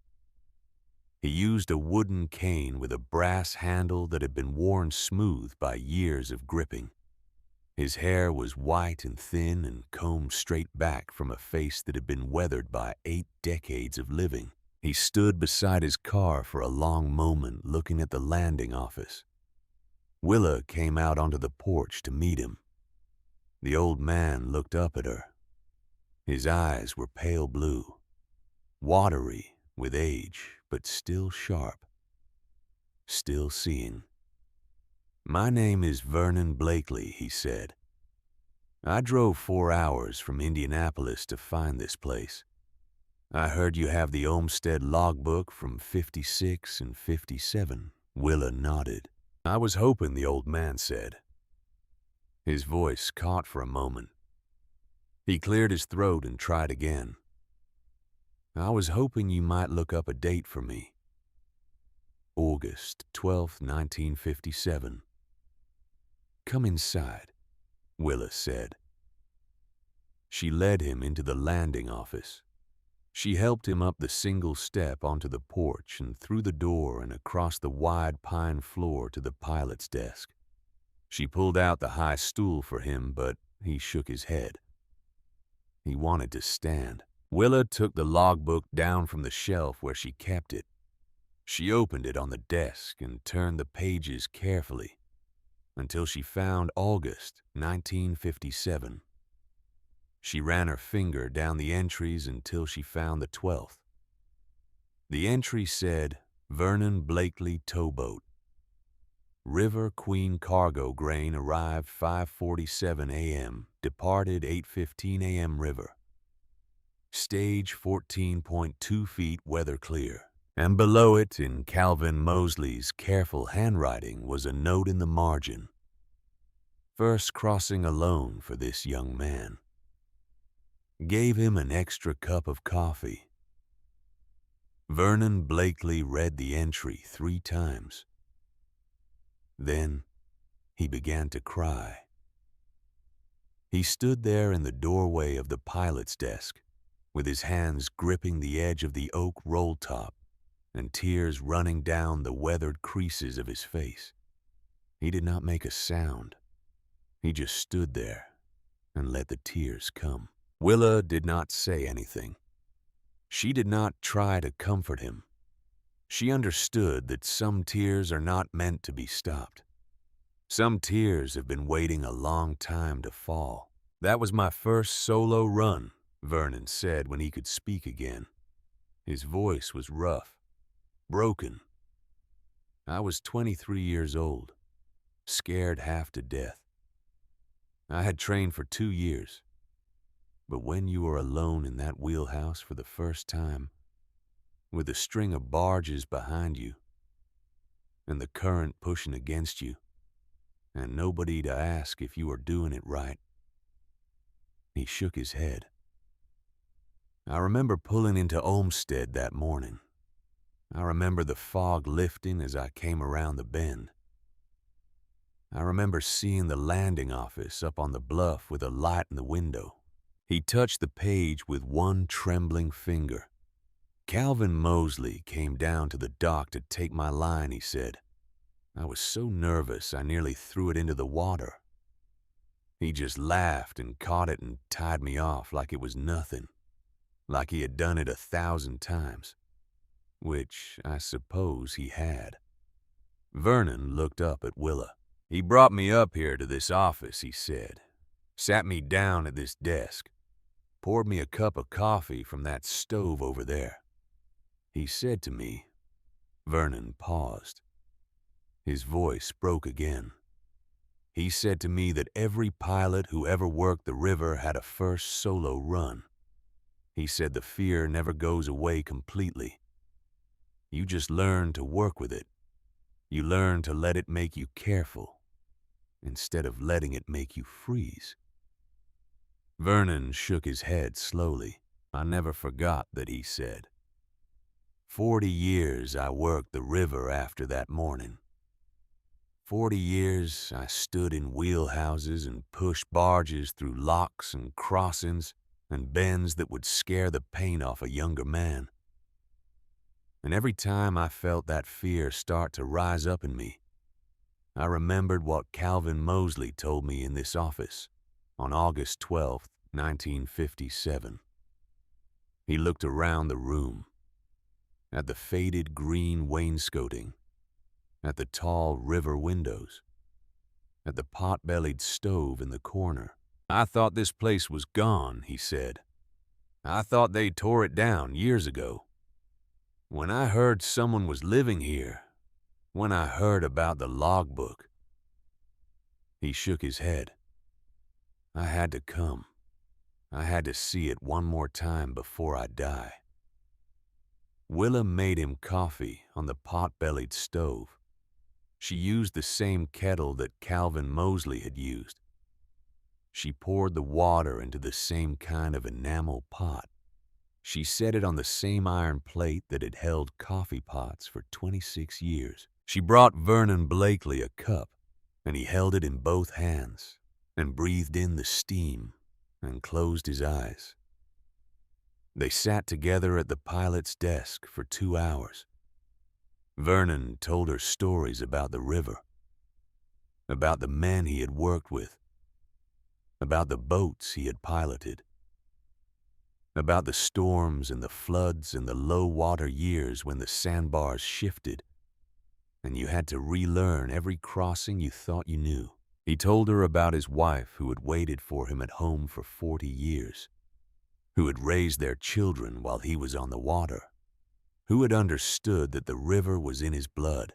Speaker 1: He used a wooden cane with a brass handle that had been worn smooth by years of gripping. His hair was white and thin and combed straight back from a face that had been weathered by 8 decades of living. He stood beside his car for a long moment looking at the landing office. Willa came out onto the porch to meet him. The old man looked up at her. His eyes were pale blue, watery with age, but still sharp, still seeing. My name is Vernon Blakely, he said. I drove 4 hours from Indianapolis to find this place. I heard you have the Olmsted logbook from 56 and 57. Willa nodded. I was hoping, the old man said. His voice caught for a moment. He cleared his throat and tried again. I was hoping you might look up a date for me. August 12th, 1957. Come inside, Willa said. She led him into the landing office. She helped him up the single step onto the porch and through the door and across the wide pine floor to the pilot's desk. She pulled out the high stool for him, but he shook his head. He wanted to stand. Willa took the logbook down from the shelf where she kept it. She opened it on the desk and turned the pages carefully until she found August 1957. She ran her finger down the entries until she found the 12th. The entry said, Vernon Blakely Towboat. River Queen cargo grain arrived 5:47 a.m., departed 8:15 a.m. river. Stage 14.2 feet weather clear. And below it, in Calvin Mosley's careful handwriting, was a note in the margin. First crossing alone for this young man. Gave him an extra cup of coffee. Vernon Blakely read the entry 3 times. Then he began to cry. He stood there in the doorway of the pilot's desk, with his hands gripping the edge of the oak roll top and tears running down the weathered creases of his face. He did not make a sound. He just stood there and let the tears come. Willa did not say anything. She did not try to comfort him. She understood that some tears are not meant to be stopped. Some tears have been waiting a long time to fall. That was my first solo run, Vernon said when he could speak again. His voice was rough, broken. I was 23 years old, scared half to death. I had trained for 2 years. But when you are alone in that wheelhouse for the first time, with a string of barges behind you, and the current pushing against you, and nobody to ask if you are doing it right. He shook his head. I remember pulling into Olmsted that morning. I remember the fog lifting as I came around the bend. I remember seeing the landing office up on the bluff with a light in the window. He touched the page with one trembling finger. Calvin Mosley came down to the dock to take my line, he said. I was so nervous I nearly threw it into the water. He just laughed and caught it and tied me off like it was nothing, like he had done it 1,000 times, which I suppose he had. Vernon looked up at Willa. He brought me up here to this office, he said, sat me down at this desk, poured me a cup of coffee from that stove over there. He said to me, Vernon paused. His voice broke again. He said to me that every pilot who ever worked the river had a first solo run. He said the fear never goes away completely. You just learn to work with it. You learn to let it make you careful, instead of letting it make you freeze. Vernon shook his head slowly. I never forgot that he said. 40 years I worked the river after that morning. 40 years I stood in wheelhouses and pushed barges through locks and crossings and bends that would scare the paint off a younger man. And every time I felt that fear start to rise up in me, I remembered what Calvin Mosley told me in this office on August 12th, 1957. He looked around the room, at the faded green wainscoting, at the tall river windows, at the pot-bellied stove in the corner. I thought this place was gone, he said. I thought they tore it down years ago. When I heard someone was living here, when I heard about the logbook. He shook his head. I had to come. I had to see it one more time before I die. Willa made him coffee on the pot-bellied stove. She used the same kettle that Calvin Mosley had used. She poured the water into the same kind of enamel pot. She set it on the same iron plate that had held coffee pots for 26 years. She brought Vernon Blakely a cup, and he held it in both hands and breathed in the steam and closed his eyes. They sat together at the pilot's desk for 2 hours. Vernon told her stories about the river, about the men he had worked with, about the boats he had piloted, about the storms and the floods and the low-water years when the sandbars shifted and you had to relearn every crossing you thought you knew. He told her about his wife who had waited for him at home for 40 years, who had raised their children while he was on the water, who had understood that the river was in his blood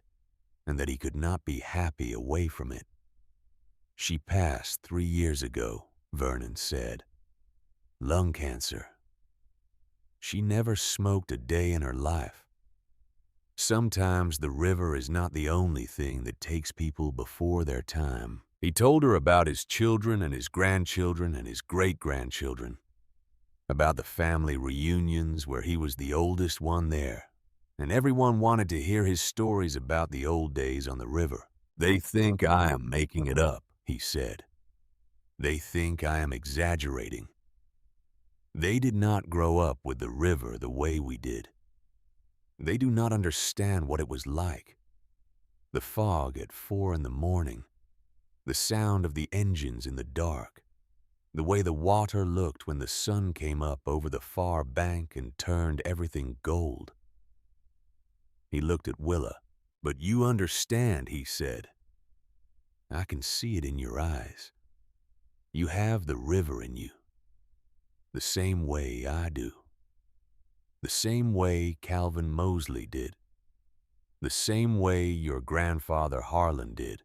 Speaker 1: and that he could not be happy away from it. She passed 3 years ago, Vernon said. Lung cancer. She never smoked a day in her life. Sometimes the river is not the only thing that takes people before their time. He told her about his children and his grandchildren and his great-grandchildren, about the family reunions where he was the oldest one there, and everyone wanted to hear his stories about the old days on the river. They think I am making it up, he said. They think I am exaggerating. They did not grow up with the river the way we did. They do not understand what it was like. The fog at 4 a.m, the sound of the engines in the dark, the way the water looked when the sun came up over the far bank and turned everything gold. He looked at Willa. But you understand, he said. I can see it in your eyes. You have the river in you. The same way I do. The same way Calvin Mosley did. The same way your grandfather Harlan did.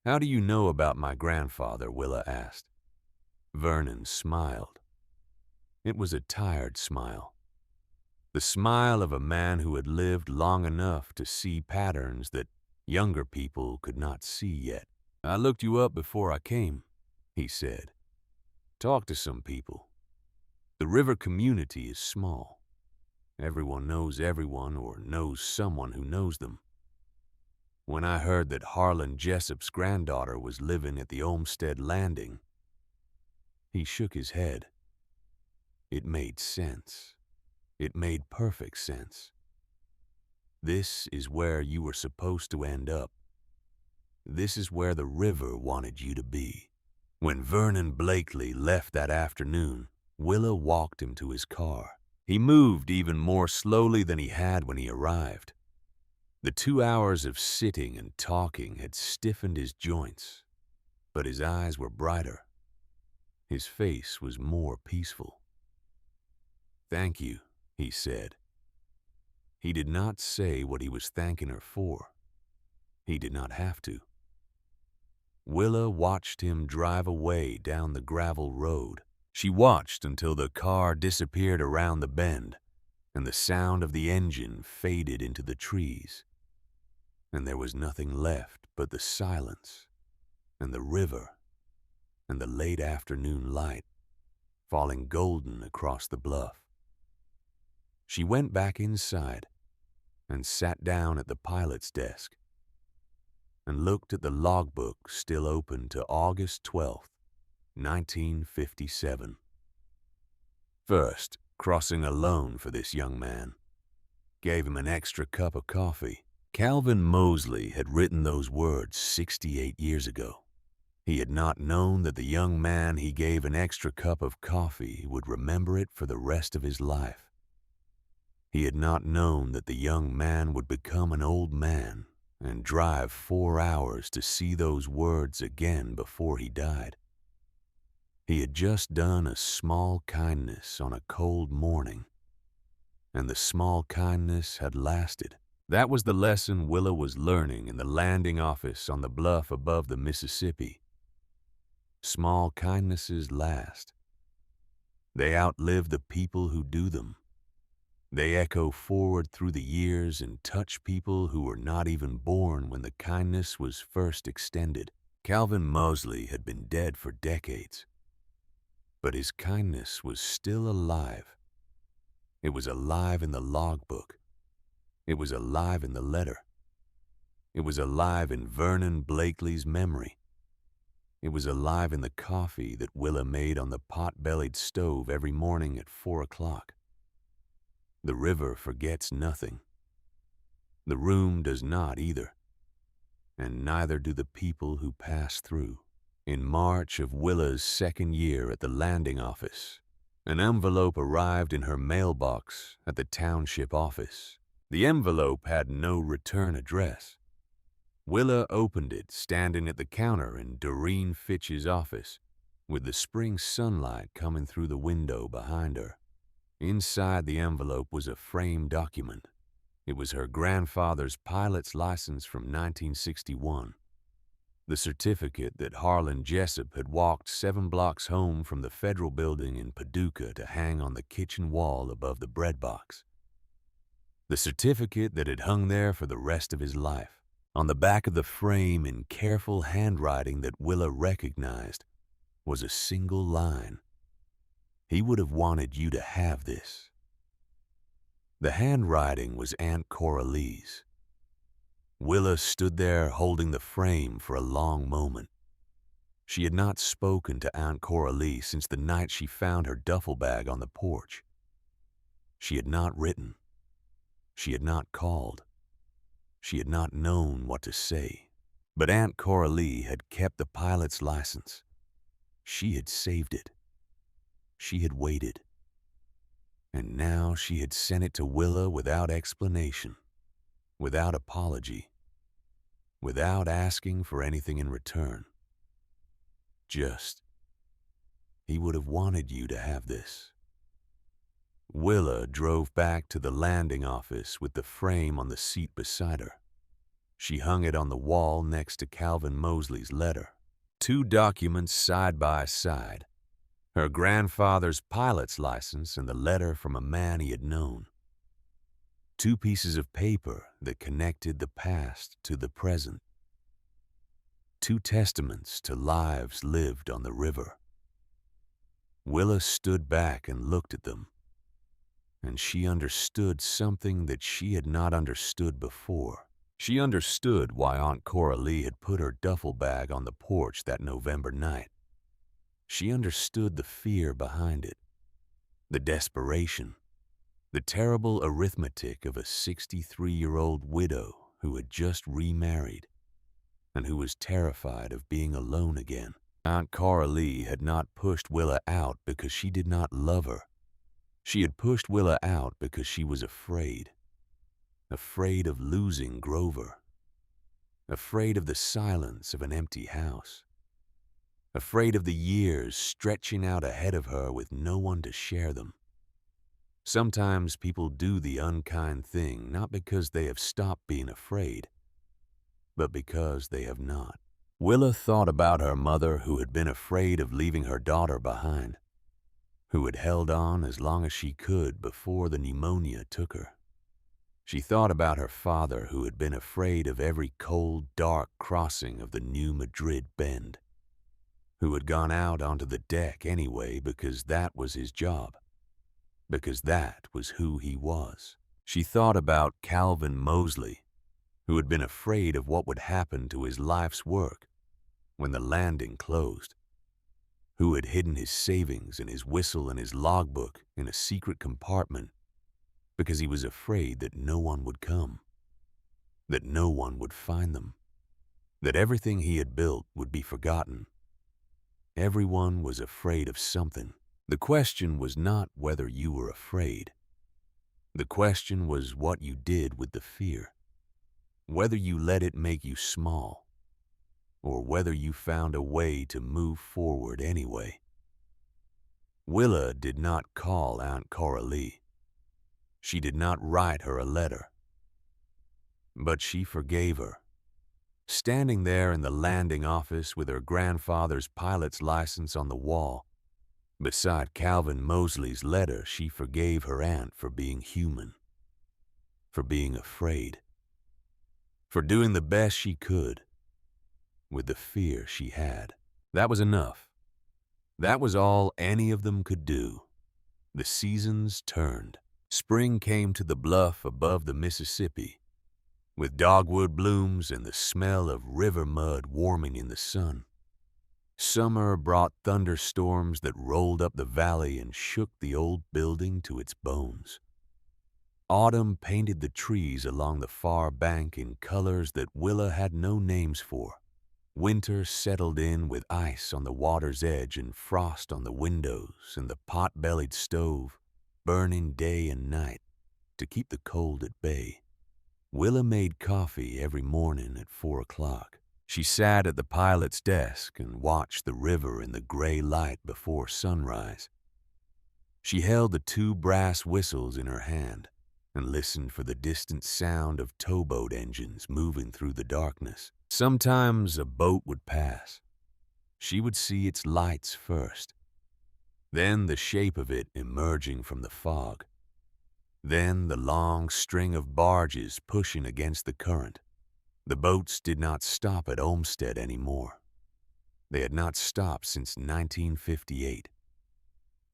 Speaker 1: How do you know about my grandfather? Willa asked. Vernon smiled. It was a tired smile. The smile of a man who had lived long enough to see patterns that younger people could not see yet. I looked you up before I came, he said. Talked to some people. The river community is small. Everyone knows everyone or knows someone who knows them. When I heard that Harlan Jessup's granddaughter was living at the Olmsted Landing, he shook his head. It made sense. It made perfect sense. This is where you were supposed to end up. This is where the river wanted you to be. When Vernon Blakely left that afternoon, Willa walked him to his car. He moved even more slowly than he had when he arrived. The 2 hours of sitting and talking had stiffened his joints, but his eyes were brighter. His face was more peaceful. Thank you, he said. He did not say what he was thanking her for. He did not have to. Willa watched him drive away down the gravel road. She watched until the car disappeared around the bend and the sound of the engine faded into the trees. And there was nothing left but the silence and the river and the late afternoon light falling golden across the bluff. She went back inside and sat down at the pilot's desk and looked at the logbook still open to August 12th, 1957. First, crossing alone for this young man. Gave him an extra cup of coffee. Calvin Mosley had written those words 68 years ago. He had not known that the young man he gave an extra cup of coffee would remember it for the rest of his life. He had not known that the young man would become an old man and drive 4 hours to see those words again before he died. He had just done a small kindness on a cold morning, and the small kindness had lasted. That was the lesson Willa was learning in the landing office on the bluff above the Mississippi. Small kindnesses last. They outlive the people who do them. They echo forward through the years and touch people who were not even born when the kindness was first extended. Calvin Mosley had been dead for decades, but his kindness was still alive. It was alive in the logbook. It was alive in the letter. It was alive in Vernon Blakely's memory. It was alive in the coffee that Willa made on the pot-bellied stove every morning at 4 o'clock. The river forgets nothing. The room does not either, and neither do the people who pass through. In March of Willa's second year at the landing office, an envelope arrived in her mailbox at the township office. The envelope had no return address. Willa opened it standing at the counter in Doreen Fitch's office, with the spring sunlight coming through the window behind her. Inside the envelope was a framed document. It was her grandfather's pilot's license from 1961, the certificate that Harlan Jessup had walked 7 blocks home from the federal building in Paducah to hang on the kitchen wall above the bread box. The certificate that had hung there for the rest of his life. On the back of the frame, in careful handwriting that Willa recognized, was a single line. He would have wanted you to have this. The handwriting was Aunt Coralie's. Willa stood there holding the frame for a long moment. She had not spoken to Aunt Coralie since the night she found her duffel bag on the porch. She had not written. She had not called. She had not known what to say. But Aunt Coralie had kept the pilot's license. She had saved it. She had waited. And now she had sent it to Willa without explanation, without apology, without asking for anything in return. Just, he would have wanted you to have this. Willa drove back to the landing office with the frame on the seat beside her. She hung it on the wall next to Calvin Mosley's letter. 2 documents side by side. Her grandfather's pilot's license and the letter from a man he had known. 2 pieces of paper that connected the past to the present. 2 testaments to lives lived on the river. Willa stood back and looked at them, and she understood something that she had not understood before. She understood why Aunt Coralie had put her duffel bag on the porch that November night. She understood the fear behind it, the desperation, the terrible arithmetic of a 63-year-old widow who had just remarried and who was terrified of being alone again. Aunt Coralie had not pushed Willa out because she did not love her. She had pushed Willa out because she was afraid. Afraid of losing Grover. Afraid of the silence of an empty house. Afraid of the years stretching out ahead of her with no one to share them. Sometimes people do the unkind thing not because they have stopped being afraid, but because they have not. Willa thought about her mother who had been afraid of leaving her daughter behind, who had held on as long as she could before the pneumonia took her. She thought about her father who had been afraid of every cold, dark crossing of the New Madrid Bend, who had gone out onto the deck anyway because that was his job, because that was who he was. She thought about Calvin Mosley, who had been afraid of what would happen to his life's work when the landing closed, who had hidden his savings and his whistle and his logbook in a secret compartment because he was afraid that no one would come, that no one would find them, that everything he had built would be forgotten. Everyone was afraid of something. The question was not whether you were afraid. The question was what you did with the fear, whether you let it make you small, or whether you found a way to move forward anyway. Willa did not call Aunt Coralie. She did not write her a letter. But she forgave her. Standing there in the landing office with her grandfather's pilot's license on the wall, beside Calvin Mosley's letter, she forgave her aunt for being human, for being afraid, for doing the best she could with the fear she had. That was enough. That was all any of them could do. The seasons turned. Spring came to the bluff above the Mississippi, with dogwood blooms and the smell of river mud warming in the sun. Summer brought thunderstorms that rolled up the valley and shook the old building to its bones. Autumn painted the trees along the far bank in colors that Willa had no names for. Winter settled in with ice on the water's edge and frost on the windows and the pot-bellied stove, burning day and night to keep the cold at bay. Willa made coffee every morning at 4 o'clock. She sat at the pilot's desk and watched the river in the gray light before sunrise. She held the 2 brass whistles in her hand and listened for the distant sound of towboat engines moving through the darkness. Sometimes a boat would pass. She would see its lights first, then the shape of it emerging from the fog, then the long string of barges pushing against the current. The boats did not stop at Olmsted anymore. They had not stopped since 1958.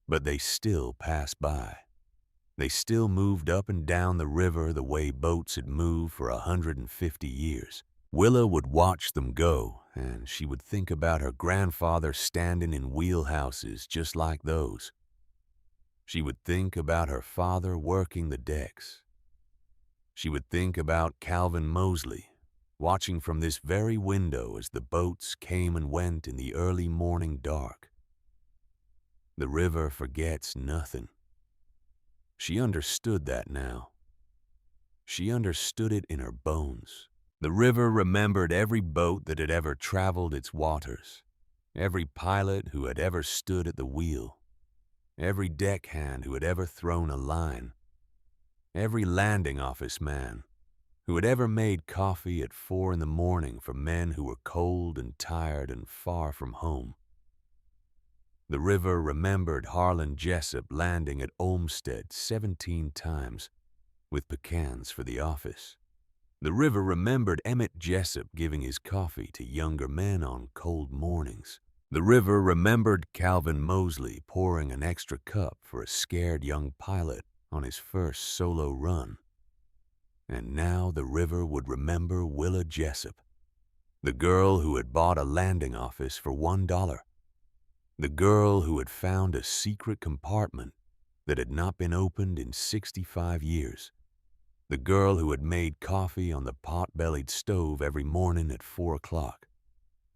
Speaker 1: But they still passed by. They still moved up and down the river the way boats had moved for 150 years. Willa would watch them go, and she would think about her grandfather standing in wheelhouses just like those. She would think about her father working the decks. She would think about Calvin Mosley, watching from this very window as the boats came and went in the early morning dark. The river forgets nothing. She understood that now. She understood it in her bones. The river remembered every boat that had ever traveled its waters, every pilot who had ever stood at the wheel, every deckhand who had ever thrown a line, every landing office man who had ever made coffee at 4 in the morning for men who were cold and tired and far from home. The river remembered Harlan Jessup landing at Olmsted 17 times with pecans for the office. The river remembered Emmett Jessup giving his coffee to younger men on cold mornings. The river remembered Calvin Mosley pouring an extra cup for a scared young pilot on his first solo run. And now the river would remember Willa Jessup, the girl who had bought a landing office for $1, the girl who had found a secret compartment that had not been opened in 65 years, the girl who had made coffee on the pot-bellied stove every morning at 4 o'clock,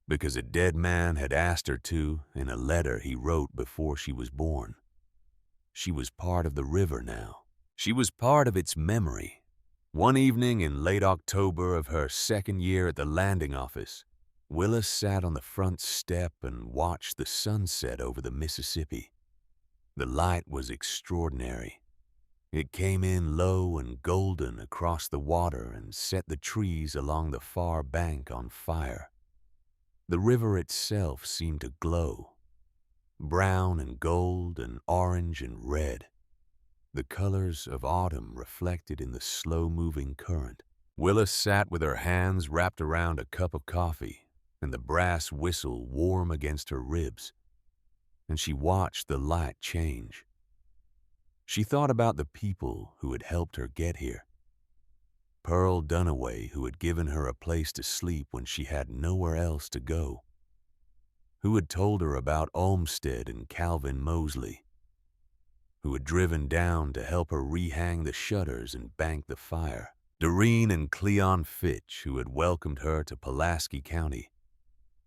Speaker 1: because a dead man had asked her to in a letter he wrote before she was born. She was part of the river now. She was part of its memory. One evening in late October of her second year at the landing office, Willa sat on the front step and watched the sunset over the Mississippi. The light was extraordinary. It came in low and golden across the water and set the trees along the far bank on fire. The river itself seemed to glow, brown and gold and orange and red, the colors of autumn reflected in the slow-moving current. Willa sat with her hands wrapped around a cup of coffee and the brass whistle warm against her ribs, and she watched the light change. She thought about the people who had helped her get here. Pearl Dunaway, who had given her a place to sleep when she had nowhere else to go. Who had told her about Olmsted and Calvin Mosley. Who had driven down to help her rehang the shutters and bank the fire. Doreen and Cleon Fitch, who had welcomed her to Pulaski County.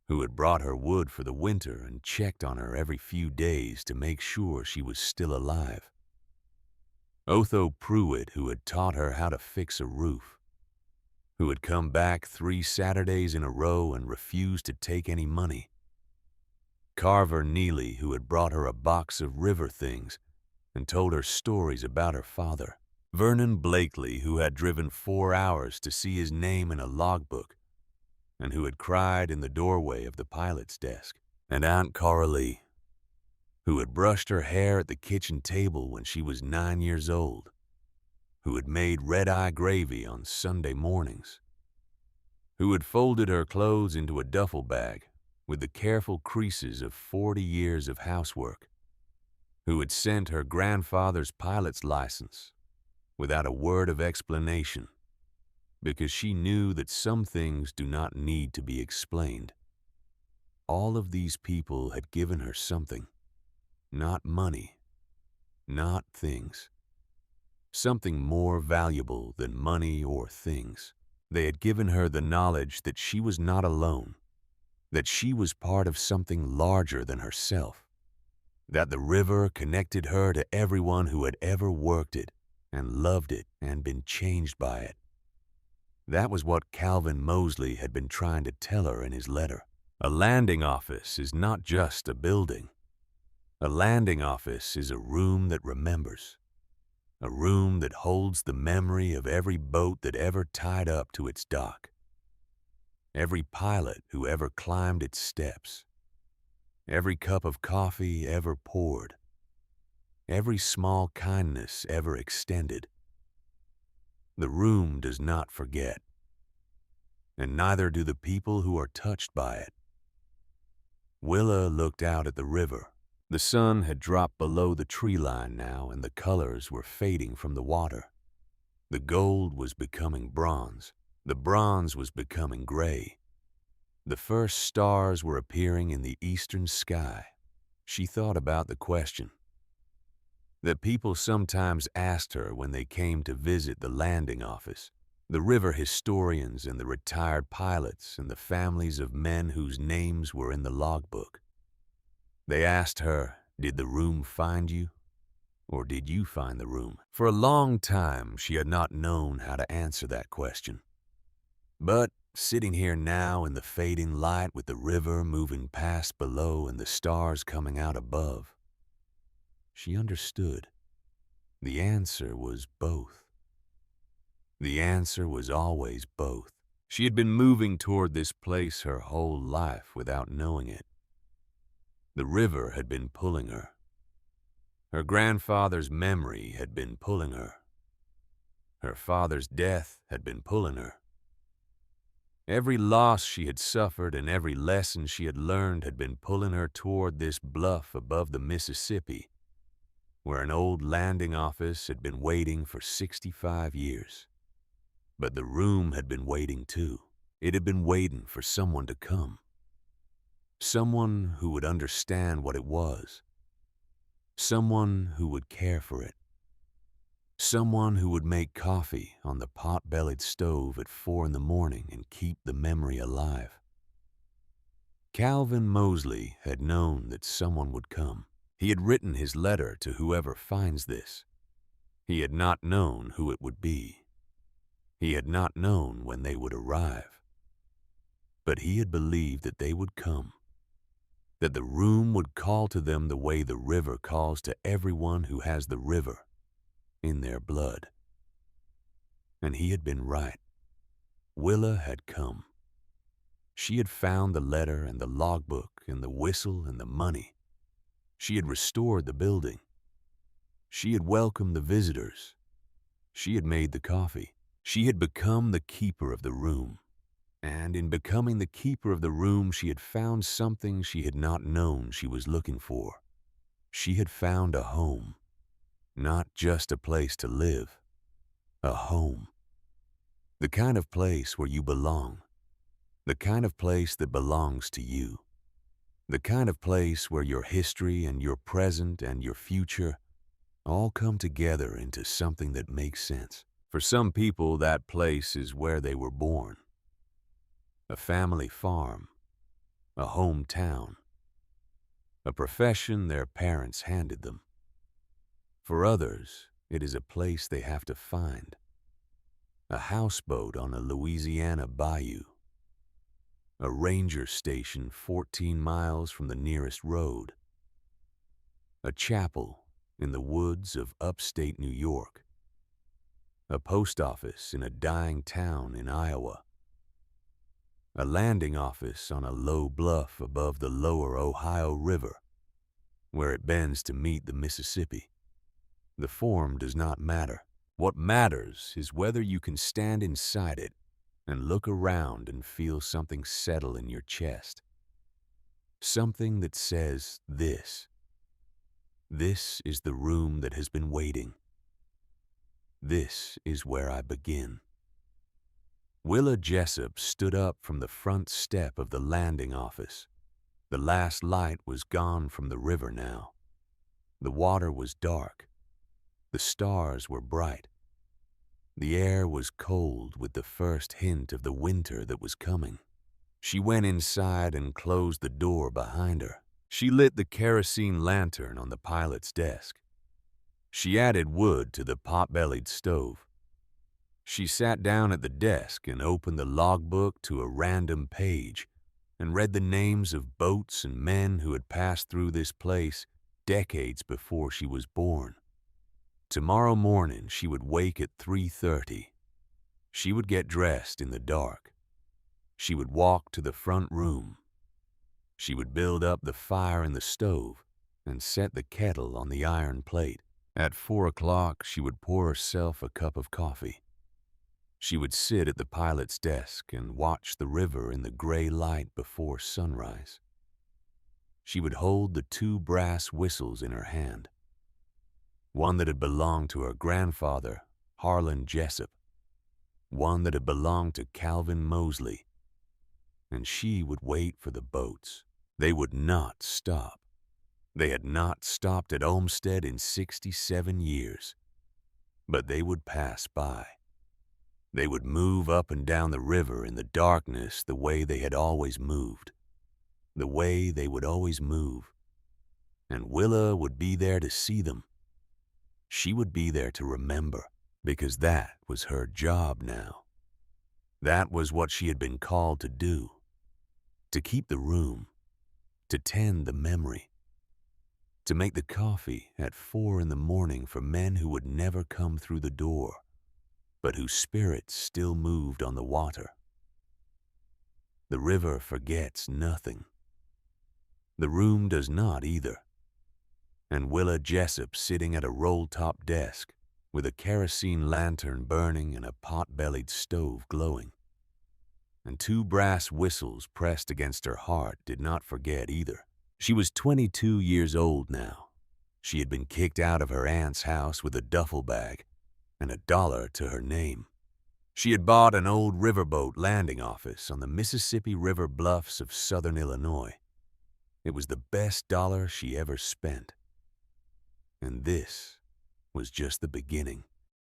Speaker 1: Who had brought her wood for the winter and checked on her every few days to make sure she was still alive. Otho Pruitt, who had taught her how to fix a roof, who had come back 3 Saturdays in a row and refused to take any money. Carver Neely, who had brought her a box of river things and told her stories about her father. Vernon Blakely, who had driven 4 hours to see his name in a logbook and who had cried in the doorway of the pilot's desk. And Aunt Coralie, who had brushed her hair at the kitchen table when she was 9 years old, who had made red-eye gravy on Sunday mornings, who had folded her clothes into a duffel bag with the careful creases of 40 years of housework, who had sent her grandfather's pilot's license without a word of explanation, because she knew that some things do not need to be explained. All of these people had given her something, not money, not things, something more valuable than money or things. They had given her the knowledge that she was not alone, that she was part of something larger than herself, that the river connected her to everyone who had ever worked it and loved it and been changed by it. That was what Calvin Mosley had been trying to tell her in his letter. A landing office is not just a building. A landing office is a room that remembers, a room that holds the memory of every boat that ever tied up to its dock, every pilot who ever climbed its steps, every cup of coffee ever poured, every small kindness ever extended. The room does not forget, and neither do the people who are touched by it. Willa looked out at the river. The sun had dropped below the tree line now, and the colors were fading from the water. The gold was becoming bronze. The bronze was becoming gray. The first stars were appearing in the eastern sky. She thought about the question that people sometimes asked her when they came to visit the landing office. The river historians and the retired pilots and the families of men whose names were in the logbook. They asked her, "Did the room find you? Or did you find the room?" For a long time, she had not known how to answer that question. But sitting here now in the fading light with the river moving past below and the stars coming out above, she understood. The answer was both. The answer was always both. She had been moving toward this place her whole life without knowing it. The river had been pulling her. Her grandfather's memory had been pulling her. Her father's death had been pulling her. Every loss she had suffered and every lesson she had learned had been pulling her toward this bluff above the Mississippi, where an old landing office had been waiting for 65 years. But the room had been waiting too. It had been waiting for someone to come. Someone who would understand what it was. Someone who would care for it. Someone who would make coffee on the pot-bellied stove at 4 a.m. and keep the memory alive. Calvin Mosley had known that someone would come. He had written his letter to whoever finds this. He had not known who it would be. He had not known when they would arrive. But he had believed that they would come, that the room would call to them the way the river calls to everyone who has the river in their blood. And he had been right. Willa had come. She had found the letter and the logbook and the whistle and the money. She had restored the building. She had welcomed the visitors. She had made the coffee. She had become the keeper of the room. And in becoming the keeper of the room, she had found something she had not known she was looking for. She had found a home. Not just a place to live. A home. The kind of place where you belong. The kind of place that belongs to you. The kind of place where your history and your present and your future all come together into something that makes sense. For some people, that place is where they were born. A family farm. A hometown. A profession their parents handed them. For others, it is a place they have to find. A houseboat on a Louisiana bayou. A ranger station 14 miles from the nearest road. A chapel in the woods of upstate New York. A post office in a dying town in Iowa. A landing office on a low bluff above the lower Ohio River, where it bends to meet the Mississippi. The form does not matter. What matters is whether you can stand inside it and look around and feel something settle in your chest. Something that says this. This is the room that has been waiting. This is where I begin. Willa Jessup stood up from the front step of the landing office. The last light was gone from the river now. The water was dark. The stars were bright. The air was cold with the first hint of the winter that was coming. She went inside and closed the door behind her. She lit the kerosene lantern on the pilot's desk. She added wood to the pot-bellied stove. She sat down at the desk and opened the logbook to a random page and read the names of boats and men who had passed through this place decades before she was born. Tomorrow morning she would wake at 3:30. She would get dressed in the dark. She would walk to the front room. She would build up the fire in the stove and set the kettle on the iron plate. At 4 o'clock she would pour herself a cup of coffee. She would sit at the pilot's desk and watch the river in the gray light before sunrise. She would hold the 2 brass whistles in her hand. One that had belonged to her grandfather, Harlan Jessup. One that had belonged to Calvin Mosley. And she would wait for the boats. They would not stop. They had not stopped at Olmsted in 67 years. But they would pass by. They would move up and down the river in the darkness the way they had always moved. The way they would always move. And Willa would be there to see them. She would be there to remember, because that was her job now. That was what she had been called to do. To keep the room. To tend the memory. To make the coffee at 4 in the morning for men who would never come through the door, but whose spirits still moved on the water. The river forgets nothing. The room does not either. And Willa Jessup sitting at a roll-top desk with a kerosene lantern burning and a pot-bellied stove glowing. And 2 brass whistles pressed against her heart did not forget either. She was 22 years old now. She had been kicked out of her aunt's house with a duffel bag and $1 to her name. She had bought an old riverboat landing office on the Mississippi River bluffs of southern Illinois. It was the best dollar she ever spent. And this was just the beginning.